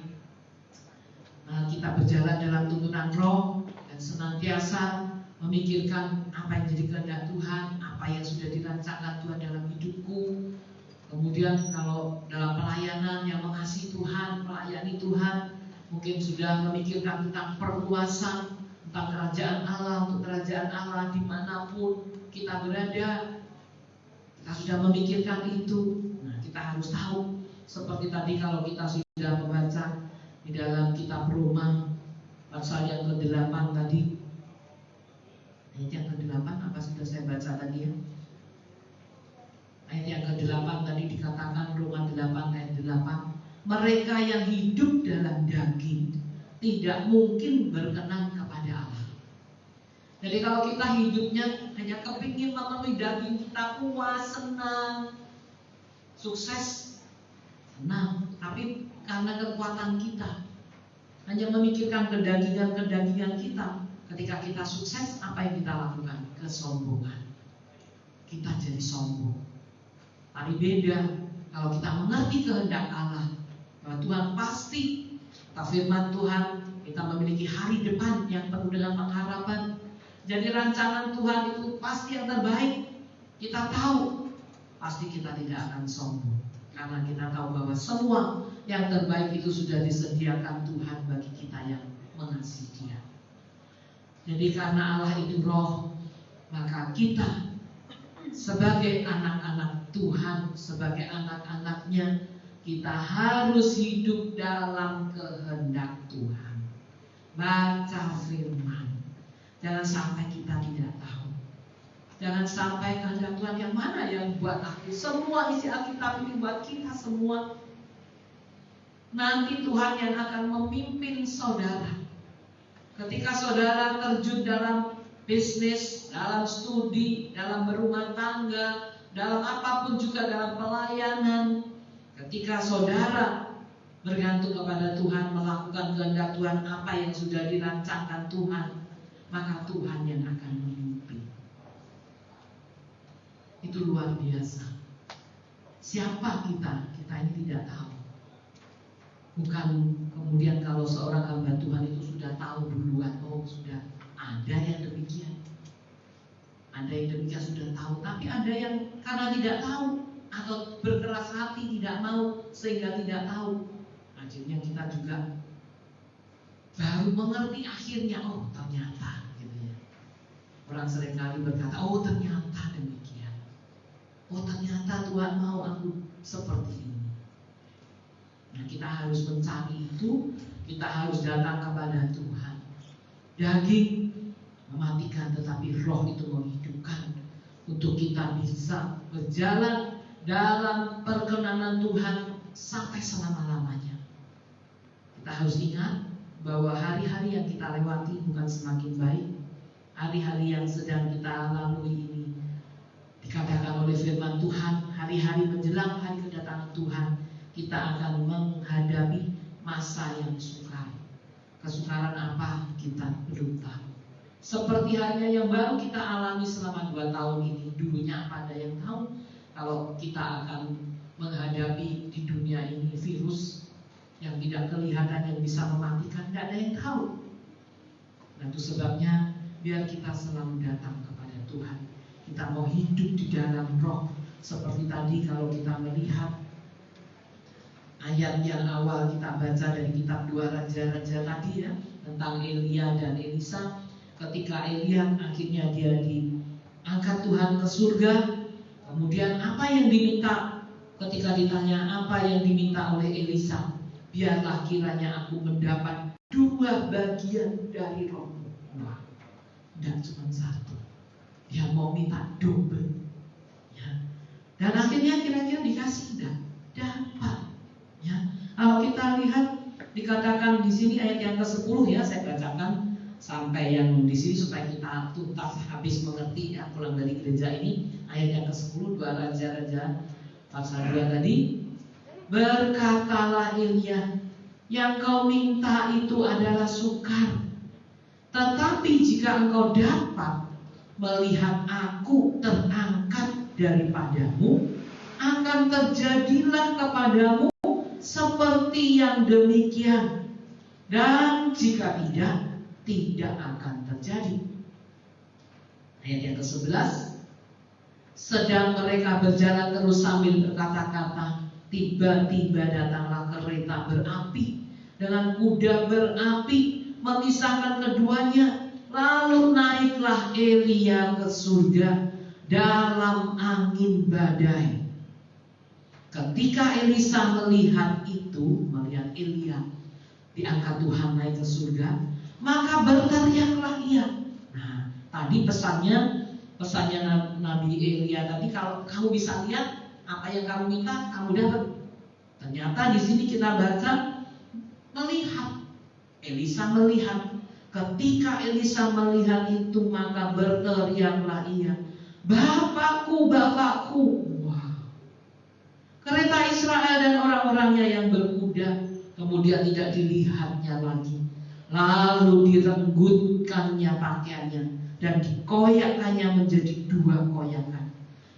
kita berjalan dalam tuntunan Roh dan senantiasa memikirkan apa yang jadi kehendak Tuhan, apa yang sudah dirancangkan Tuhan dalam hidupku. Kemudian kalau dalam pelayanan yang mengasihi Tuhan, melayani Tuhan, mungkin sudah memikirkan tentang perluasan, tentang kerajaan Allah, untuk kerajaan Allah dimanapun kita berada, kita sudah memikirkan itu. Nah, kita harus tahu, seperti tadi kalau kita sudah membaca di dalam kitab Roma pasal yang ke-8 tadi, ayat yang ke-8 apa sudah saya baca tadi ya? Ayat yang ke-8 tadi dikatakan, Roma 8 ayat 8, mereka yang hidup dalam daging tidak mungkin berkenan kepada Allah. Jadi kalau kita hidupnya hanya kepingin memenuhi daging kita, puas, senang, sukses, senang, tapi karena kekuatan kita hanya memikirkan kedagingan kita, ketika kita sukses, apa yang kita lakukan? Kesombongan. Kita jadi sombong. Tapi beda kalau kita mengerti kehendak Allah, bahwa Tuhan pasti, kata firman Tuhan, kita memiliki hari depan yang penuh dengan pengharapan. Jadi rancangan Tuhan itu pasti yang terbaik. Kita tahu, pasti kita tidak akan sombong, karena kita tahu bahwa semua yang terbaik itu sudah disediakan Tuhan bagi kita yang mengasihi Dia. Jadi karena Allah itu roh, maka kita sebagai anak-anak Tuhan, sebagai anak-anaknya, kita harus hidup dalam kehendak Tuhan. Baca firman. Jangan sampai kita tidak tahu. Jangan sampai kehendak Tuhan yang mana yang buat aku. Semua isi Alkitab ini buat kita semua. Nanti Tuhan yang akan memimpin saudara. Ketika saudara terjun dalam bisnis, dalam studi, dalam berumah tangga, dalam apapun juga dalam pelayanan, ketika saudara bergantung kepada Tuhan, melakukan kehendak Tuhan, apa yang sudah dirancangkan Tuhan, maka Tuhan yang akan memimpin. Itu luar biasa. Siapa kita? Kita ini tidak tahu. Bukan kemudian kalau seorang hamba Tuhan itu sudah tahu duluan, oh sudah ada yang demikian. Ada yang demikian sudah tahu, tapi ada yang karena tidak tahu, atau berkeras hati tidak mau sehingga tidak tahu. Akhirnya kita juga baru mengerti akhirnya, oh ternyata gitu ya. Orang seringkali berkata, oh ternyata demikian. Oh ternyata Tuhan mau aku seperti ini. Nah kita harus mencari itu, kita harus datang kepada Tuhan. Daging mematikan, tetapi roh itu menghidupkan, untuk kita bisa berjalan dalam perkenanan Tuhan sampai selama-lamanya. Kita harus ingat bahwa hari-hari yang kita lewati bukan semakin baik. Hari-hari yang sedang kita lalui ini, dikatakan oleh firman Tuhan, hari-hari menjelang hari kedatangan Tuhan, kita akan menghadapi masa yang sukar. Kesukaran apa kita belum tahu. Seperti halnya yang baru kita alami selama 2 tahun ini. Dulunya apa ada yang tahu kalau kita akan menghadapi di dunia ini virus yang tidak kelihatan, yang bisa mematikan, tidak ada yang tahu. Nah itu sebabnya biar kita selalu datang kepada Tuhan. Kita mau hidup di dalam roh. Seperti tadi kalau kita melihat ayat yang awal kita baca dari kitab 2 Raja-Raja tadi ya, tentang Elia dan Elisa. Ketika Elia akhirnya dia diangkat Tuhan ke surga, kemudian apa yang diminta ketika ditanya apa yang diminta oleh Elisa? Biarlah kiranya aku mendapat 2 bagian dari rohmu. Wah, tidak cuma 1. Dia mau minta double. Ya. Dan akhirnya kira-kira dikasih enggak? Dapat. Ya. Kalau kita lihat dikatakan di sini ayat yang ke-10 ya, saya bacakan sampai yang di sini supaya kita tuntas habis mengerti ya, pulang dari gereja ini. Ayat yang ke-10 2 Raja-Raja pasal 2 tadi. Berkatalah Elia, yang kau minta itu adalah sukar. Tetapi jika engkau dapat melihat aku terangkat daripadamu, akan terjadilah kepadamu seperti yang demikian. Dan jika tidak akan terjadi. Ayat yang ke-11. Sedang mereka berjalan terus sambil berkata-kata, tiba-tiba datanglah kereta berapi dengan kuda berapi memisahkan keduanya. Lalu naiklah Elia ke surga dalam angin badai. Ketika Elisa melihat itu, melihat Elia diangkat Tuhan naik ke surga, maka berteriaklah ia. Nah, tadi pesannya Nabi Elia tadi, kalau kamu bisa lihat apa yang kamu minta, kamu dapat. Ternyata di sini kita baca melihat. Elisa melihat. Ketika Elisa melihat itu, maka berteriaklah ia, Bapakku, Bapakku. Wow. Kereta Israel dan orang-orangnya yang berkuda. Kemudian tidak dilihatnya lagi. Lalu direnggutkannya pakaiannya dan dikoyakkannya menjadi 2 koyakan.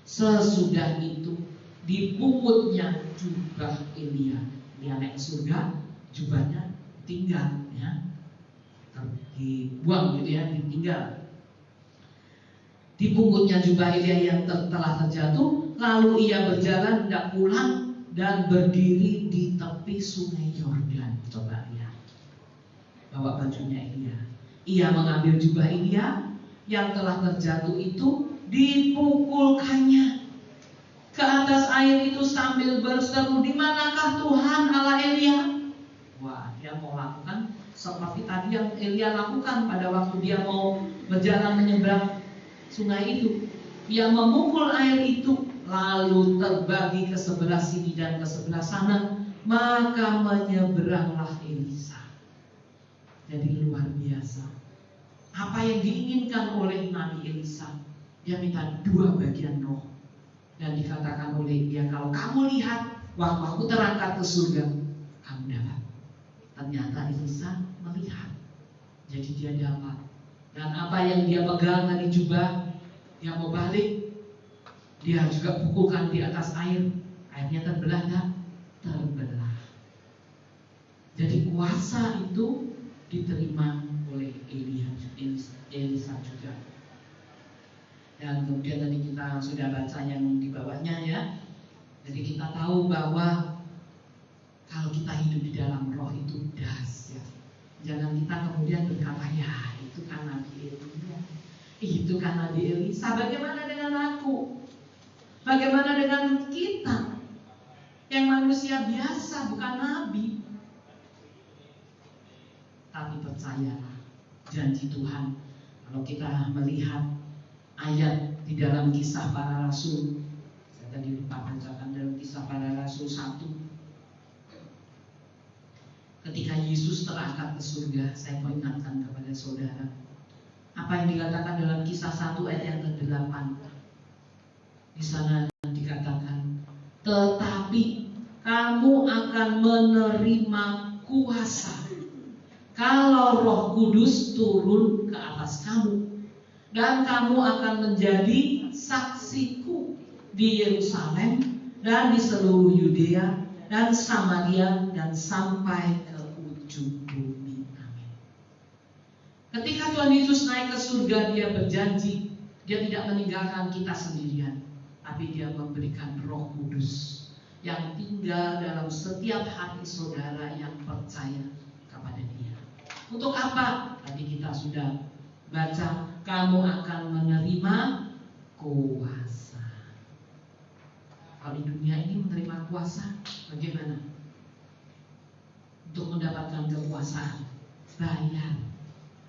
Sesudah itu dipungutnya jubah Elia. Dia naik surga, jubahnya tinggal ya. Dibuang gitu ya, ditinggal. Dipungutnya jubah Elia yang telah terjatuh. Lalu ia berjalan hendak pulang dan berdiri di tepi sungai Yordan. Coba lihat, bawa bajunya Elia. Ia mengambil jubah Elia yang telah terjatuh itu, dipukulkannya ke atas air itu sambil berseru, di manakah Tuhan Allah Elia? Wah, dia mau lakukan seperti tadi yang Elia lakukan pada waktu dia mau berjalan menyeberang sungai itu. Dia memukul air itu, lalu terbagi ke sebelah sini dan ke sebelah sana, maka menyeberanglah Elisa. Jadi luar biasa. Apa yang diinginkan oleh Nabi Elisa, dia minta 2 bagian roh. Dan dikatakan oleh dia, kalau kamu lihat waktu aku terangkat ke surga, kamu dapat. Ternyata Elisa melihat, jadi dia dapat. Dan apa yang dia pegang tadi jubah, dia mau balik, dia juga pukulkan di atas air. Airnya terbelah tak? Terbelah. Jadi kuasa itu diterima oleh Elisa juga. Dan kemudian tadi kita sudah baca yang di bawahnya ya. Jadi kita tahu bahwa kalau kita hidup di dalam roh itu dahsyat. Jangan kita kemudian berkata, ya itu kan Nabi Elia, itu kan Nabi Elisa. Bagaimana dengan aku? Bagaimana dengan kita yang manusia biasa, bukan nabi? Tapi percayalah, janji Tuhan. Kalau kita melihat ayat di dalam Kisah Para Rasul, saya tadi lupa bacakan dalam Kisah Para Rasul 1. Ketika Yesus terangkat ke surga, saya mau ingatkan kepada saudara apa yang dikatakan dalam Kisah 1 ayat yang ke-8. Di sana dikatakan, tetapi kamu akan menerima kuasa kalau Roh Kudus turun ke atas kamu, dan kamu akan menjadi saksiku di Yerusalem dan di seluruh Yudea dan Samaria dan sampai ke ujung bumi. Amin. Ketika Tuhan Yesus naik ke surga, dia berjanji, dia tidak meninggalkan kita sendirian, tapi dia memberikan Roh Kudus yang tinggal dalam setiap hati saudara yang percaya kepada dia. Untuk apa? Tadi kita sudah baca, kamu akan menerima kuasa. Kalau di dunia ini menerima kuasa, bagaimana? Untuk mendapatkan kekuasaan, bayar.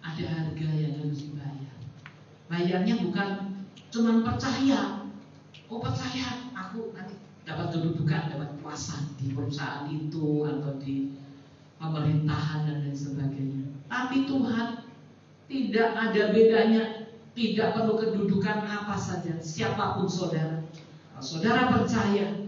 Ada harga yang harus dibayar. Bayarnya bukan cuma percaya. Oh percaya, aku nanti dapat kedudukan, dapat kuasa di perusahaan itu atau di pemerintahan dan lain sebagainya. Tapi Tuhan tidak ada bedanya, tidak perlu kedudukan apa saja, siapapun saudara. Kalau saudara percaya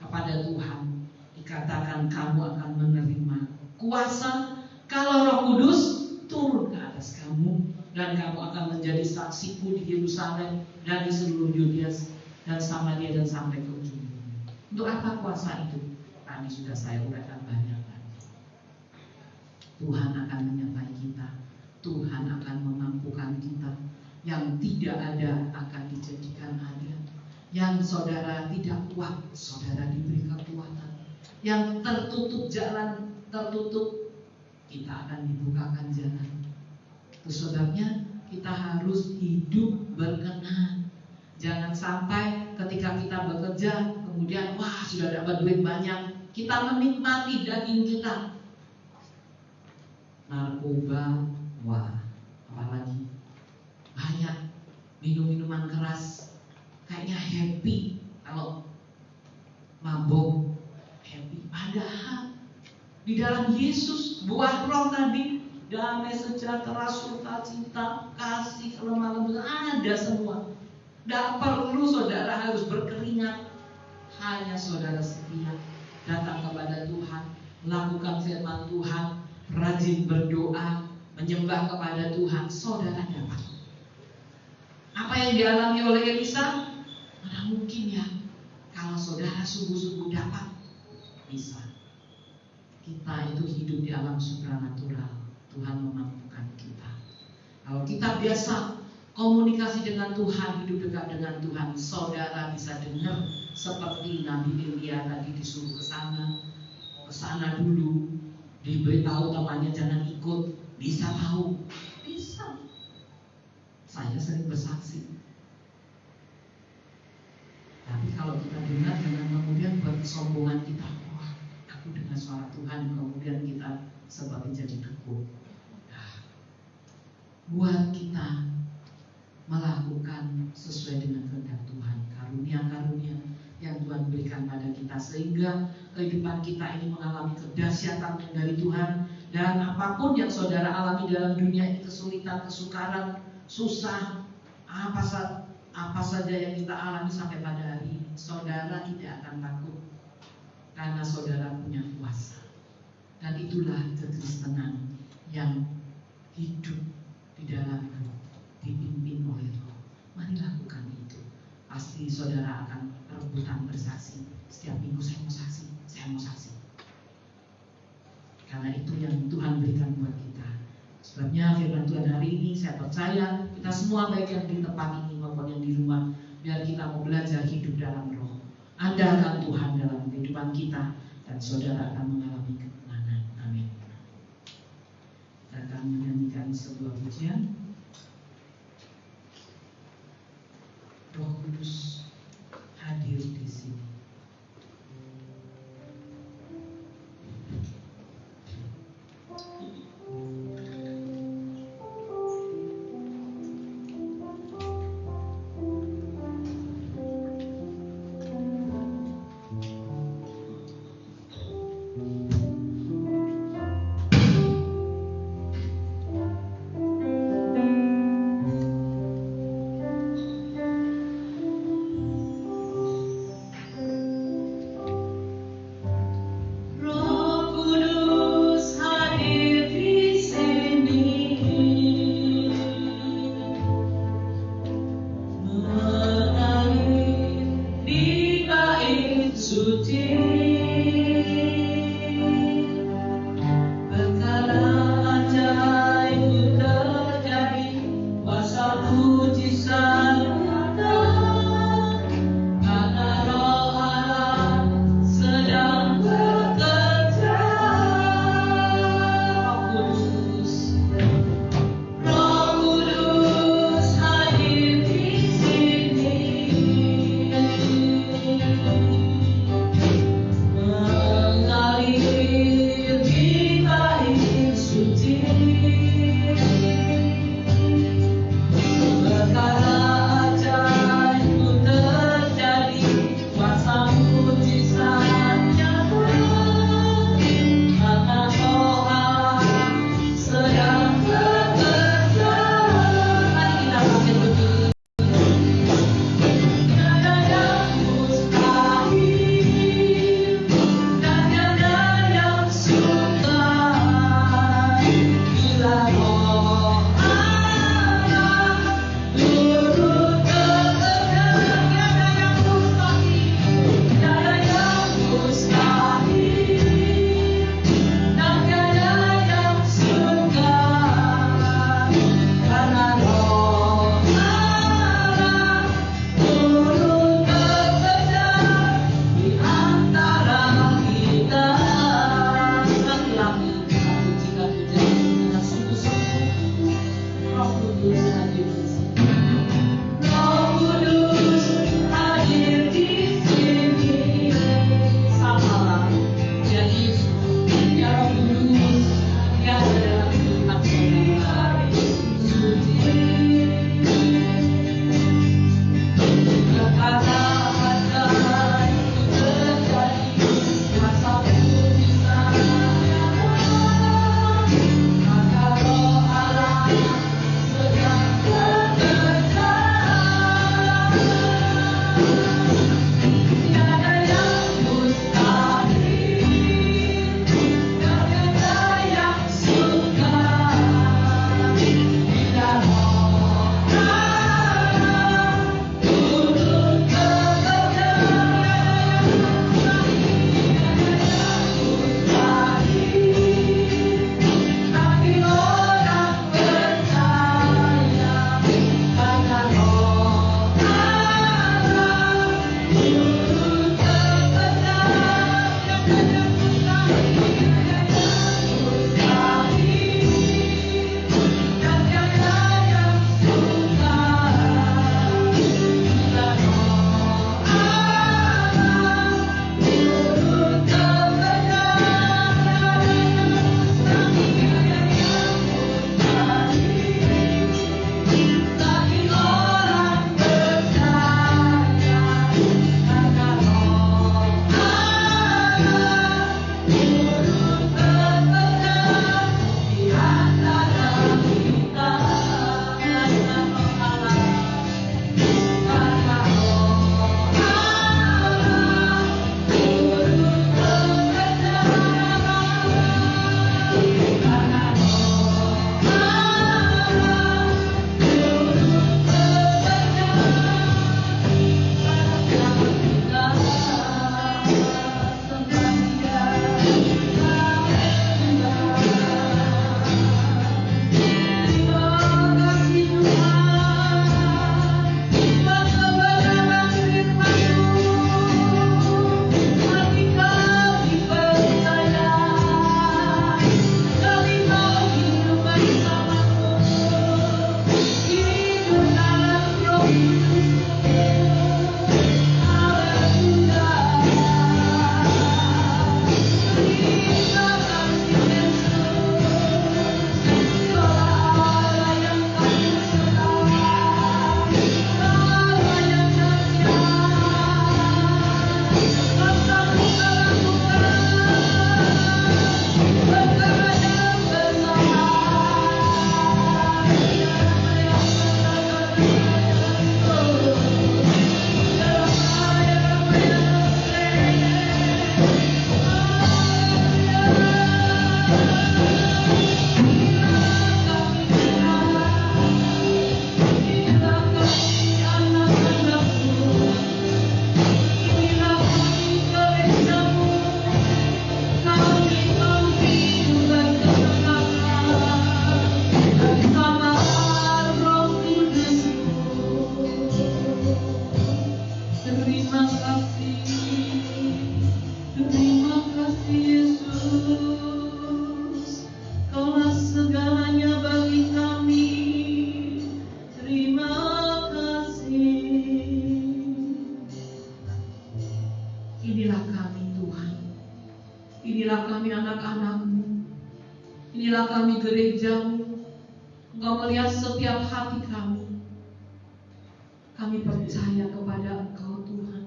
kepada Tuhan, dikatakan kamu akan menerima kuasa kalau Roh Kudus turun ke atas kamu, dan kamu akan menjadi saksiku di Yerusalem dan di seluruh Yudea dan Samaria dan sampai ke ujung dunia. Untuk apa kuasa itu? Tadi sudah saya uraikan banyak. Tuhan akan menyertai kita. Tuhan akan memampukan kita. Yang tidak ada akan dijadikan ada. Yang saudara tidak kuat, saudara diberi kekuatan. Yang tertutup jalan, tertutup, kita akan dibukakan jalan. Itu sebabnya kita harus hidup berkenan. Jangan sampai ketika kita bekerja, kemudian wah sudah dapat duit banyak, kita menikmati daging kita. Narkoba, wah apalagi banyak minum-minuman keras, kayaknya happy kalau mabuk, happy. Padahal di dalam Yesus buah roh tadi, damai, sejahtera, sukacita, kasih, kelemah lembut, ada semua. Tidak perlu saudara harus berkeringat, hanya saudara setia datang kepada Tuhan, lakukan firman Tuhan, rajin berdoa, menyembah kepada Tuhan, saudara dapat. Apa yang dialami oleh Elisa? Mana mungkin ya, kalau saudara sungguh-sungguh dapat, bisa. Kita itu hidup di alam supranatural, Tuhan memampukan kita. Kalau kita biasa komunikasi dengan Tuhan, hidup dekat dengan Tuhan, saudara bisa dengar seperti Nabi Elia tadi disuruh ke sana dulu, diberitahu temannya jangan ikut, bisa tahu, bisa. Saya sering bersaksi. Tapi kalau kita dengar dengan kemudian buat kesombongan kita, wah, aku dengar suara Tuhan, kemudian kita seperti jadi tekuk. Nah, buat kita melakukan sesuai dengan kehendak Tuhan, karunia-karunia yang Tuhan berikan pada kita, sehingga kehidupan kita ini mengalami kedahsyatan dari Tuhan. Dan apapun yang saudara alami dalam dunia ini, kesulitan, kesukaran, susah, apa saja yang kita alami sampai pada hari ini, saudara tidak akan takut, karena saudara punya kuasa. Dan itulah kekristenan yang hidup di dalam Roh, dipimpin oleh Roh. Mari lakukan itu. Pasti saudara akan rebutan bersaksi. Setiap minggu saya mau saksi. Karena itu yang Tuhan berikan buat kita. Sebabnya firman Tuhan hari ini saya percaya kita semua, baik yang di tempat ini maupun yang di rumah, biar kita mau belajar hidup dalam Roh. adakan Tuhan dalam kehidupan kita, dan saudara akan mengalami kemenangan. Amin. Kita akan menyanyikan sebuah pujian. Roh Kudus hadir di sini. Bila kepadamu. Engkau melihat setiap hati kami. Kami percaya kepada Engkau Tuhan.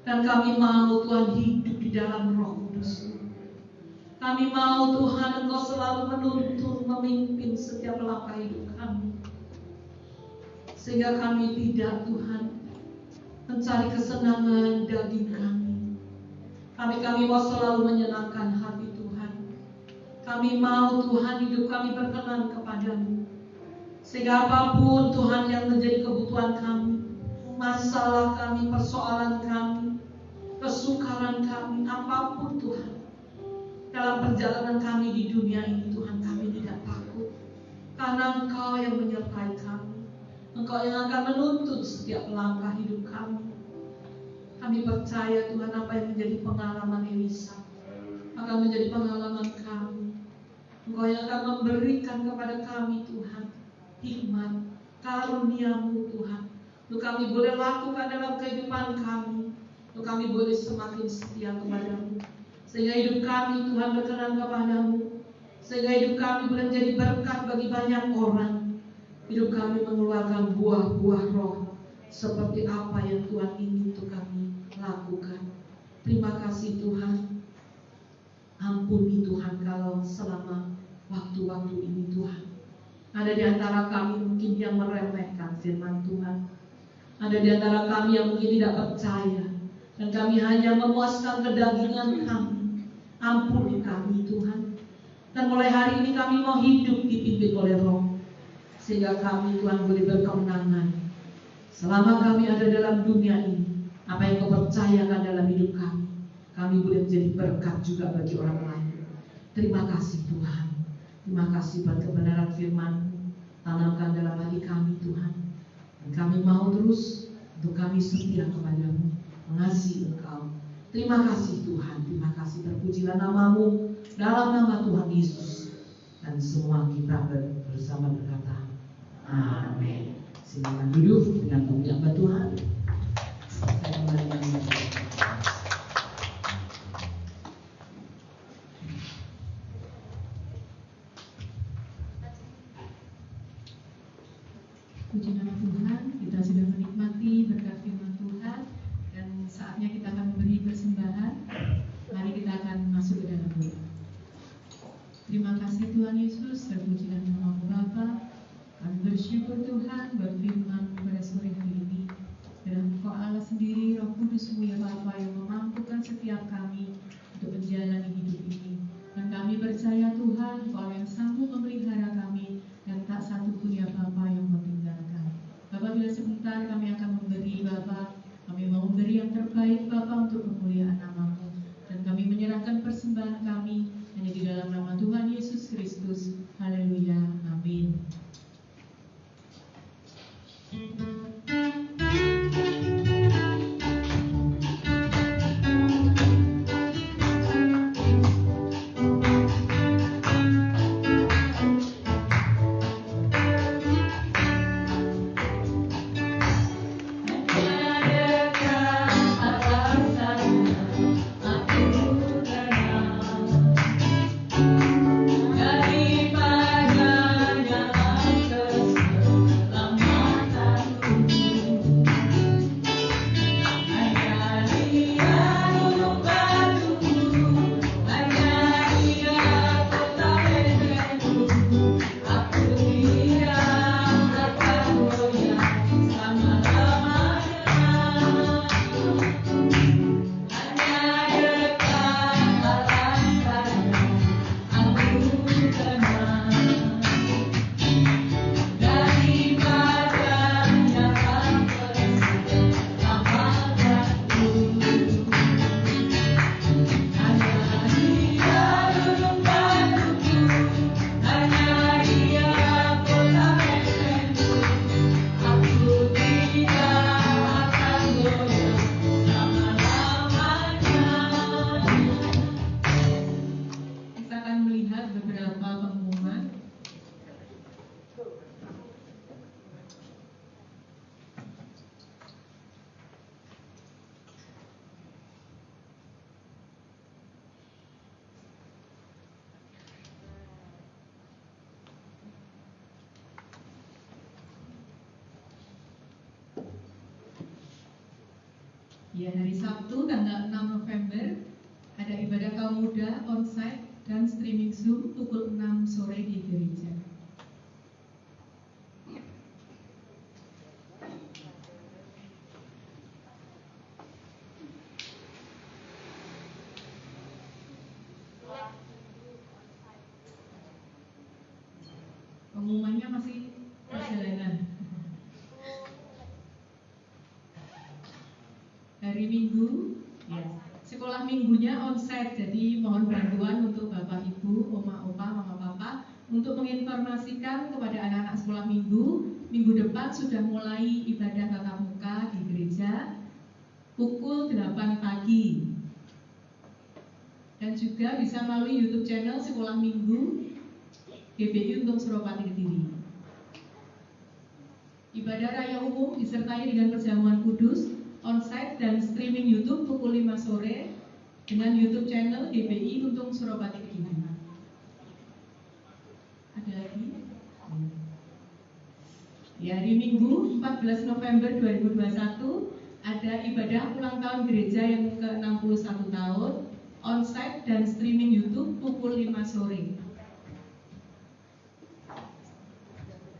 Dan kami mau Tuhan hidup di dalam Roh Kudus. Kami mau Tuhan Engkau selalu menuntun, memimpin setiap langkah hidup kami. Sehingga kami tidak Tuhan mencari kesenangan daging kami. Kami mau selalu menyenangkan hati Tuhan. Kami mau Tuhan hidup kami berkenan kepadamu. Sehingga apapun Tuhan yang menjadi kebutuhan kami, masalah kami, persoalan kami, kesukaran kami, apapun Tuhan, dalam perjalanan kami di dunia ini Tuhan, kami tidak takut. Karena Engkau yang menyertai kami. Engkau yang akan menuntun setiap langkah hidup kami. Kami percaya Tuhan apa yang menjadi pengalaman Elisa akan menjadi pengalaman kami. Engkau yang akan memberikan kepada kami Tuhan hikmat, karunia-Mu Tuhan, untuk kami boleh lakukan dalam kehidupan kami, untuk kami boleh semakin setia kepada-Mu, sehingga hidup kami Tuhan berkenan kepada-Mu, sehingga hidup kami boleh menjadi berkat bagi banyak orang. Hidup kami mengeluarkan buah-buah roh seperti apa yang Tuhan ingin untuk kami lakukan. Terima kasih Tuhan. Ampuni Tuhan kalau selama waktu-waktu ini Tuhan, ada di antara kami mungkin yang meremehkan firman Tuhan. Ada di antara kami yang mungkin tidak percaya, dan kami hanya memuaskan kedagingan kami. Ampuni kami Tuhan. Dan mulai hari ini kami mau hidup dipimpin oleh Roh, sehingga kami Tuhan boleh berkemenangan. Selama kami ada dalam dunia ini, apa yang Kau percayakan dalam hidup kami boleh menjadi berkat juga bagi orang lain. Terima kasih Tuhan. Terima kasih buat kebenaran firman-Mu. Tanamkan dalam hati kami Tuhan. Dan kami mau terus untuk kami setia kepada-Mu, mengasihi Engkau. Terima kasih Tuhan. Terima kasih, terpujilah nama-Mu dalam nama Tuhan Yesus. Dan semua kita bersama berkata amin. Silakan duduk dengan penghamba Tuhan. Saya kembali menyanyikan. Puji nama Tuhan, kita sudah menikmati berkat firman Tuhan, dan saatnya kita akan memberi persembahan. Mari kita akan masuk ke dalam doa. Terima kasih Tuhan Yesus, terpujilah nama-Mu Bapa. Kami bersyukur Tuhan buat firman pada sore hari ini. Dan Engkau Allah sendiri, Roh Kudus-Mu ya Bapa, yang memampukan setiap kami untuk menjalani hidup ini. Dan kami percaya Tuhan, Engkau yang sanggup memelihara kami, dan tak satu pun ya Bapa yang meninggalkan. Bapa, bila sebentar kami akan memberi Bapa, kami mau memberi yang terbaik Bapa untuk kemuliaan nama-Mu. Dan kami menyerahkan persembahan kami hanya di dalam nama Tuhan Yesus Kristus. Haleluya, amin. Ya, hari Sabtu tanggal 6 November ada ibadah kaum muda onsite dan streaming Zoom pukul 6 sore di gereja. Pengumumannya masih perjalanan. Hari Minggu, ya, sekolah minggunya onsite, jadi mohon bantuan untuk Bapak Ibu, Oma Opa, Mama Papa untuk menginformasikan kepada anak-anak sekolah minggu depan sudah mulai ibadah tatap muka di gereja pukul 8 pagi. Dan juga bisa melalui YouTube channel Sekolah Minggu GBI untuk Suropati Kediri. Ibadah raya umum disertai dengan perjamuan kudus onsite dan streaming YouTube pukul 5 sore dengan YouTube channel GBI Untung Suropati Kediri. Ada lagi? Ya, hari Minggu 14 November 2021 ada ibadah ulang tahun gereja yang ke-61 tahun onsite dan streaming YouTube pukul 5 sore.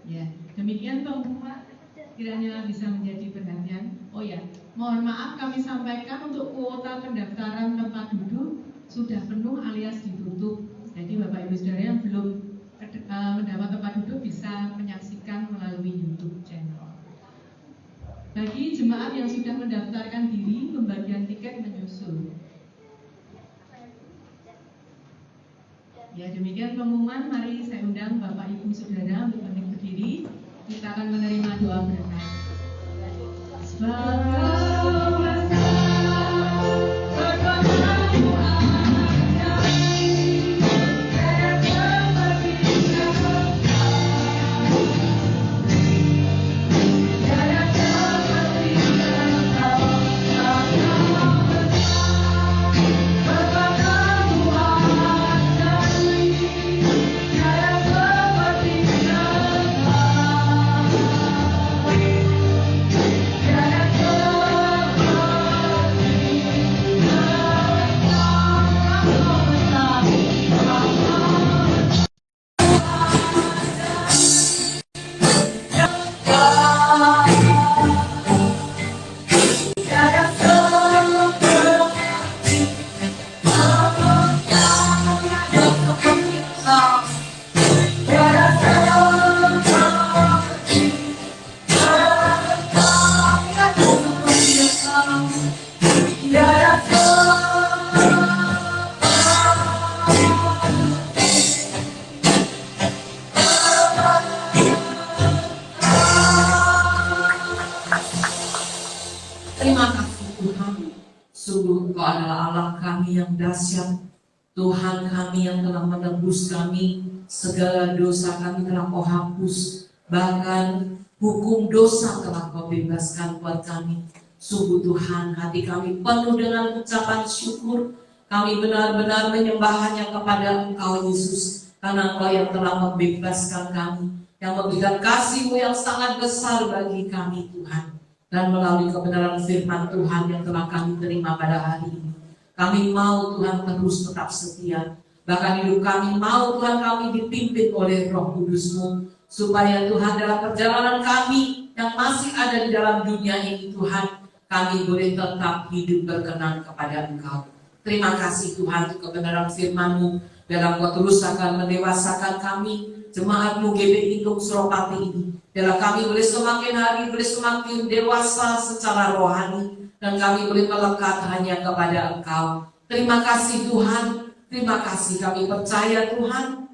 Ya, demikian pengumuman kiranya bisa menjadi perhatian. Oh ya, mohon maaf kami sampaikan untuk kuota pendaftaran tempat duduk sudah penuh alias ditutup. Jadi Bapak Ibu Saudara yang belum mendapat tempat duduk bisa menyaksikan melalui YouTube channel. Bagi jemaat yang sudah mendaftarkan diri, pembagian tiket menyusul. Ya, demikian pengumuman. Mari saya undang Bapak Ibu Saudara untuk berdiri. Kita akan menerima doa berkat. Terima kasih Tuhan, sungguh Engkau adalah Allah kami yang dahsyat, Tuhan kami yang telah menebus kami, segala dosa kami telah Kau hapus, bahkan hukum dosa telah Kau bebaskan buat kami. Sungguh Tuhan, hati kami penuh dengan ucapan syukur, kami benar-benar menyembah hanya kepada Engkau Yesus, karena Engkau yang telah membebaskan kami, yang memberikan kasih-Mu yang sangat besar bagi kami Tuhan. Dan melalui kebenaran firman Tuhan yang telah kami terima pada hari ini, kami mau Tuhan terus tetap setia. Bahkan hidup kami mau Tuhan kami dipimpin oleh Roh Kudus-Mu, supaya Tuhan dalam perjalanan kami yang masih ada di dalam dunia ini Tuhan, kami boleh tetap hidup berkenan kepada Engkau. Terima kasih Tuhan untuk kebenaran firman-Mu, dalam Kau terus akan mendewasakan kami, jemaat-Mu GBI Untung Suropati ini. Biarlah kami boleh semakin hari boleh semakin dewasa secara rohani, dan kami boleh melekat hanya kepada Engkau. Terima kasih Tuhan, terima kasih. Kami percaya Tuhan,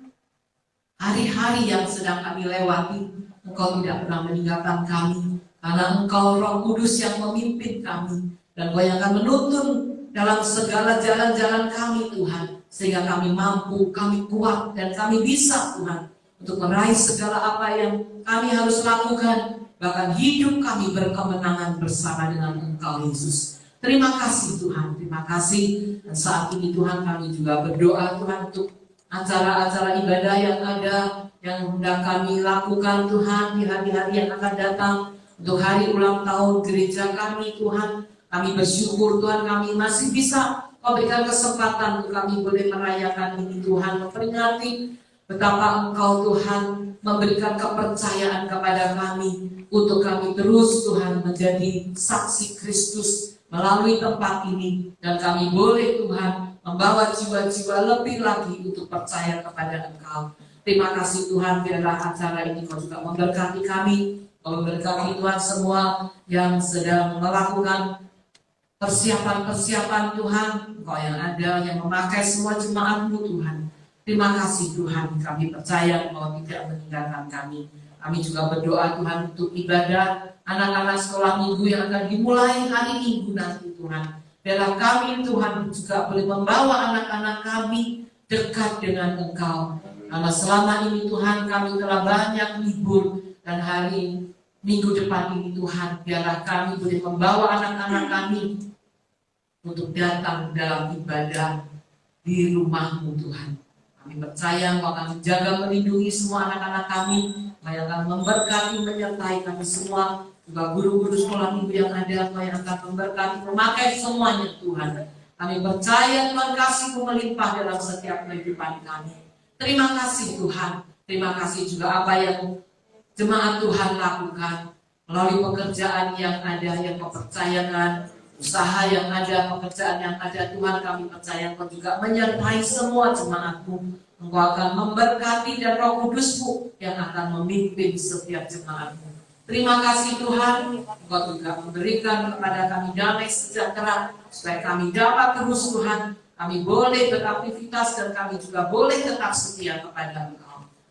hari-hari yang sedang kami lewati, Engkau tidak pernah meninggalkan kami, karena Engkau Roh Kudus yang memimpin kami, dan Engkau yang akan menuntun dalam segala jalan-jalan kami Tuhan, sehingga kami mampu, kami kuat, dan kami bisa Tuhan untuk meraih segala apa yang kami harus lakukan, bahkan hidup kami berkemenangan bersama dengan Engkau Yesus. Terima kasih Tuhan, terima kasih. Dan saat ini Tuhan kami juga berdoa Tuhan untuk acara-acara ibadah yang ada, yang hendak kami lakukan Tuhan di hari-hari yang akan datang, untuk hari ulang tahun gereja kami Tuhan. Kami bersyukur Tuhan, kami masih bisa Kau berikan kesempatan untuk kami boleh merayakan ini Tuhan, memperingati betapa Engkau Tuhan memberikan kepercayaan kepada kami untuk kami terus Tuhan menjadi saksi Kristus melalui tempat ini, dan kami boleh Tuhan membawa jiwa-jiwa lebih lagi untuk percaya kepada Engkau. Terima kasih Tuhan, biarlah acara ini Kau juga memberkati kami, Kau memberkati Tuhan semua yang sedang melakukan persiapan-persiapan Tuhan, Engkau yang ada yang memakai semua jemaat-Mu Tuhan. Terima kasih Tuhan, kami percaya Engkau tidak meninggalkan kami. Kami juga berdoa Tuhan untuk ibadah anak-anak sekolah minggu yang akan dimulai hari Minggu nanti Tuhan. Biarlah kami Tuhan juga boleh membawa anak-anak kami dekat dengan Engkau. Karena selama ini Tuhan kami telah banyak libur, dan hari Minggu depan ini Tuhan, biarlah kami boleh membawa anak-anak kami untuk datang dalam ibadah di rumah-Mu Tuhan. Kami percaya Engkau akan menjaga, melindungi semua anak-anak kami, Engkau yang akan memberkati, menyertai kami semua, juga guru-guru sekolah minggu yang ada, Engkau yang akan memberkati, memakai semuanya Tuhan. Kami percaya Tuhan kasih-Mu melimpah dalam setiap kehidupan kami. Terima kasih Tuhan, terima kasih juga apa yang jemaat Tuhan lakukan melalui pekerjaan yang ada, yang Kau percayakan, usaha yang ada, pekerjaan yang ada. Tuhan kami percaya Engkau juga menyertai semua jemaat-Mu. Engkau akan memberkati, dan Roh Kudus-Mu yang akan memimpin setiap jemaat-Mu. Terima kasih Tuhan, Engkau juga memberikan kepada kami damai sejahtera, supaya kami dapat terus Tuhan, kami boleh beraktivitas, dan kami juga boleh tetap setia kepada Engkau.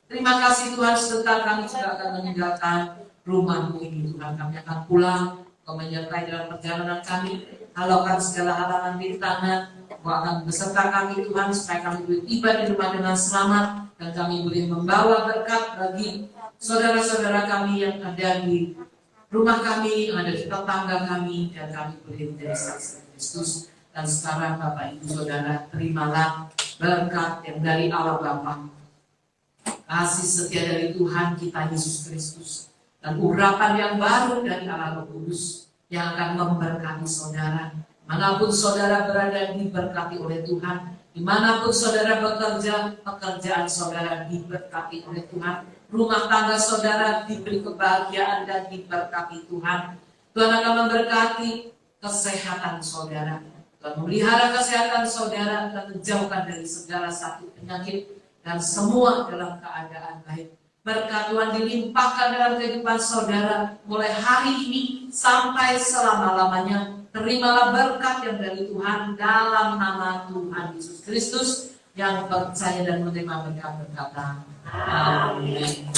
Terima kasih Tuhan, sebentar kami juga akan meninggalkan rumah-Mu ini Tuhan. Kami akan pulang, Engkau menyertai dalam perjalanan kami, halaukan segala halangan rintangan, Engkau akan beserta kami Tuhan, supaya kami boleh tiba di rumah dengan selamat, dan kami boleh membawa berkat bagi saudara-saudara kami yang ada di rumah kami, yang ada di tetangga kami, dan kami boleh menjadi saksi Kristus. Dan sekarang Bapak Ibu Saudara, terimalah berkat yang dari Allah Bapa, kasih setia dari Tuhan kita Yesus Kristus, dan urapan yang baru dari Allah Roh Kudus yang akan memberkati saudara. Manapun saudara berada, diberkati oleh Tuhan. Dimanapun saudara bekerja, pekerjaan saudara diberkati oleh Tuhan. Rumah tangga saudara diberi kebahagiaan dan diberkati Tuhan. Tuhan akan memberkati kesehatan saudara. Tuhan memelihara kesehatan saudara dan menjauhkan dari segala sakit penyakit, dan semua dalam keadaan baik. Berkat Tuhan dilimpahkan dalam kehidupan saudara mulai hari ini sampai selama-lamanya. Terimalah berkat yang dari Tuhan dalam nama Tuhan Yesus Kristus, yang percaya dan menerima berkat berkata amin.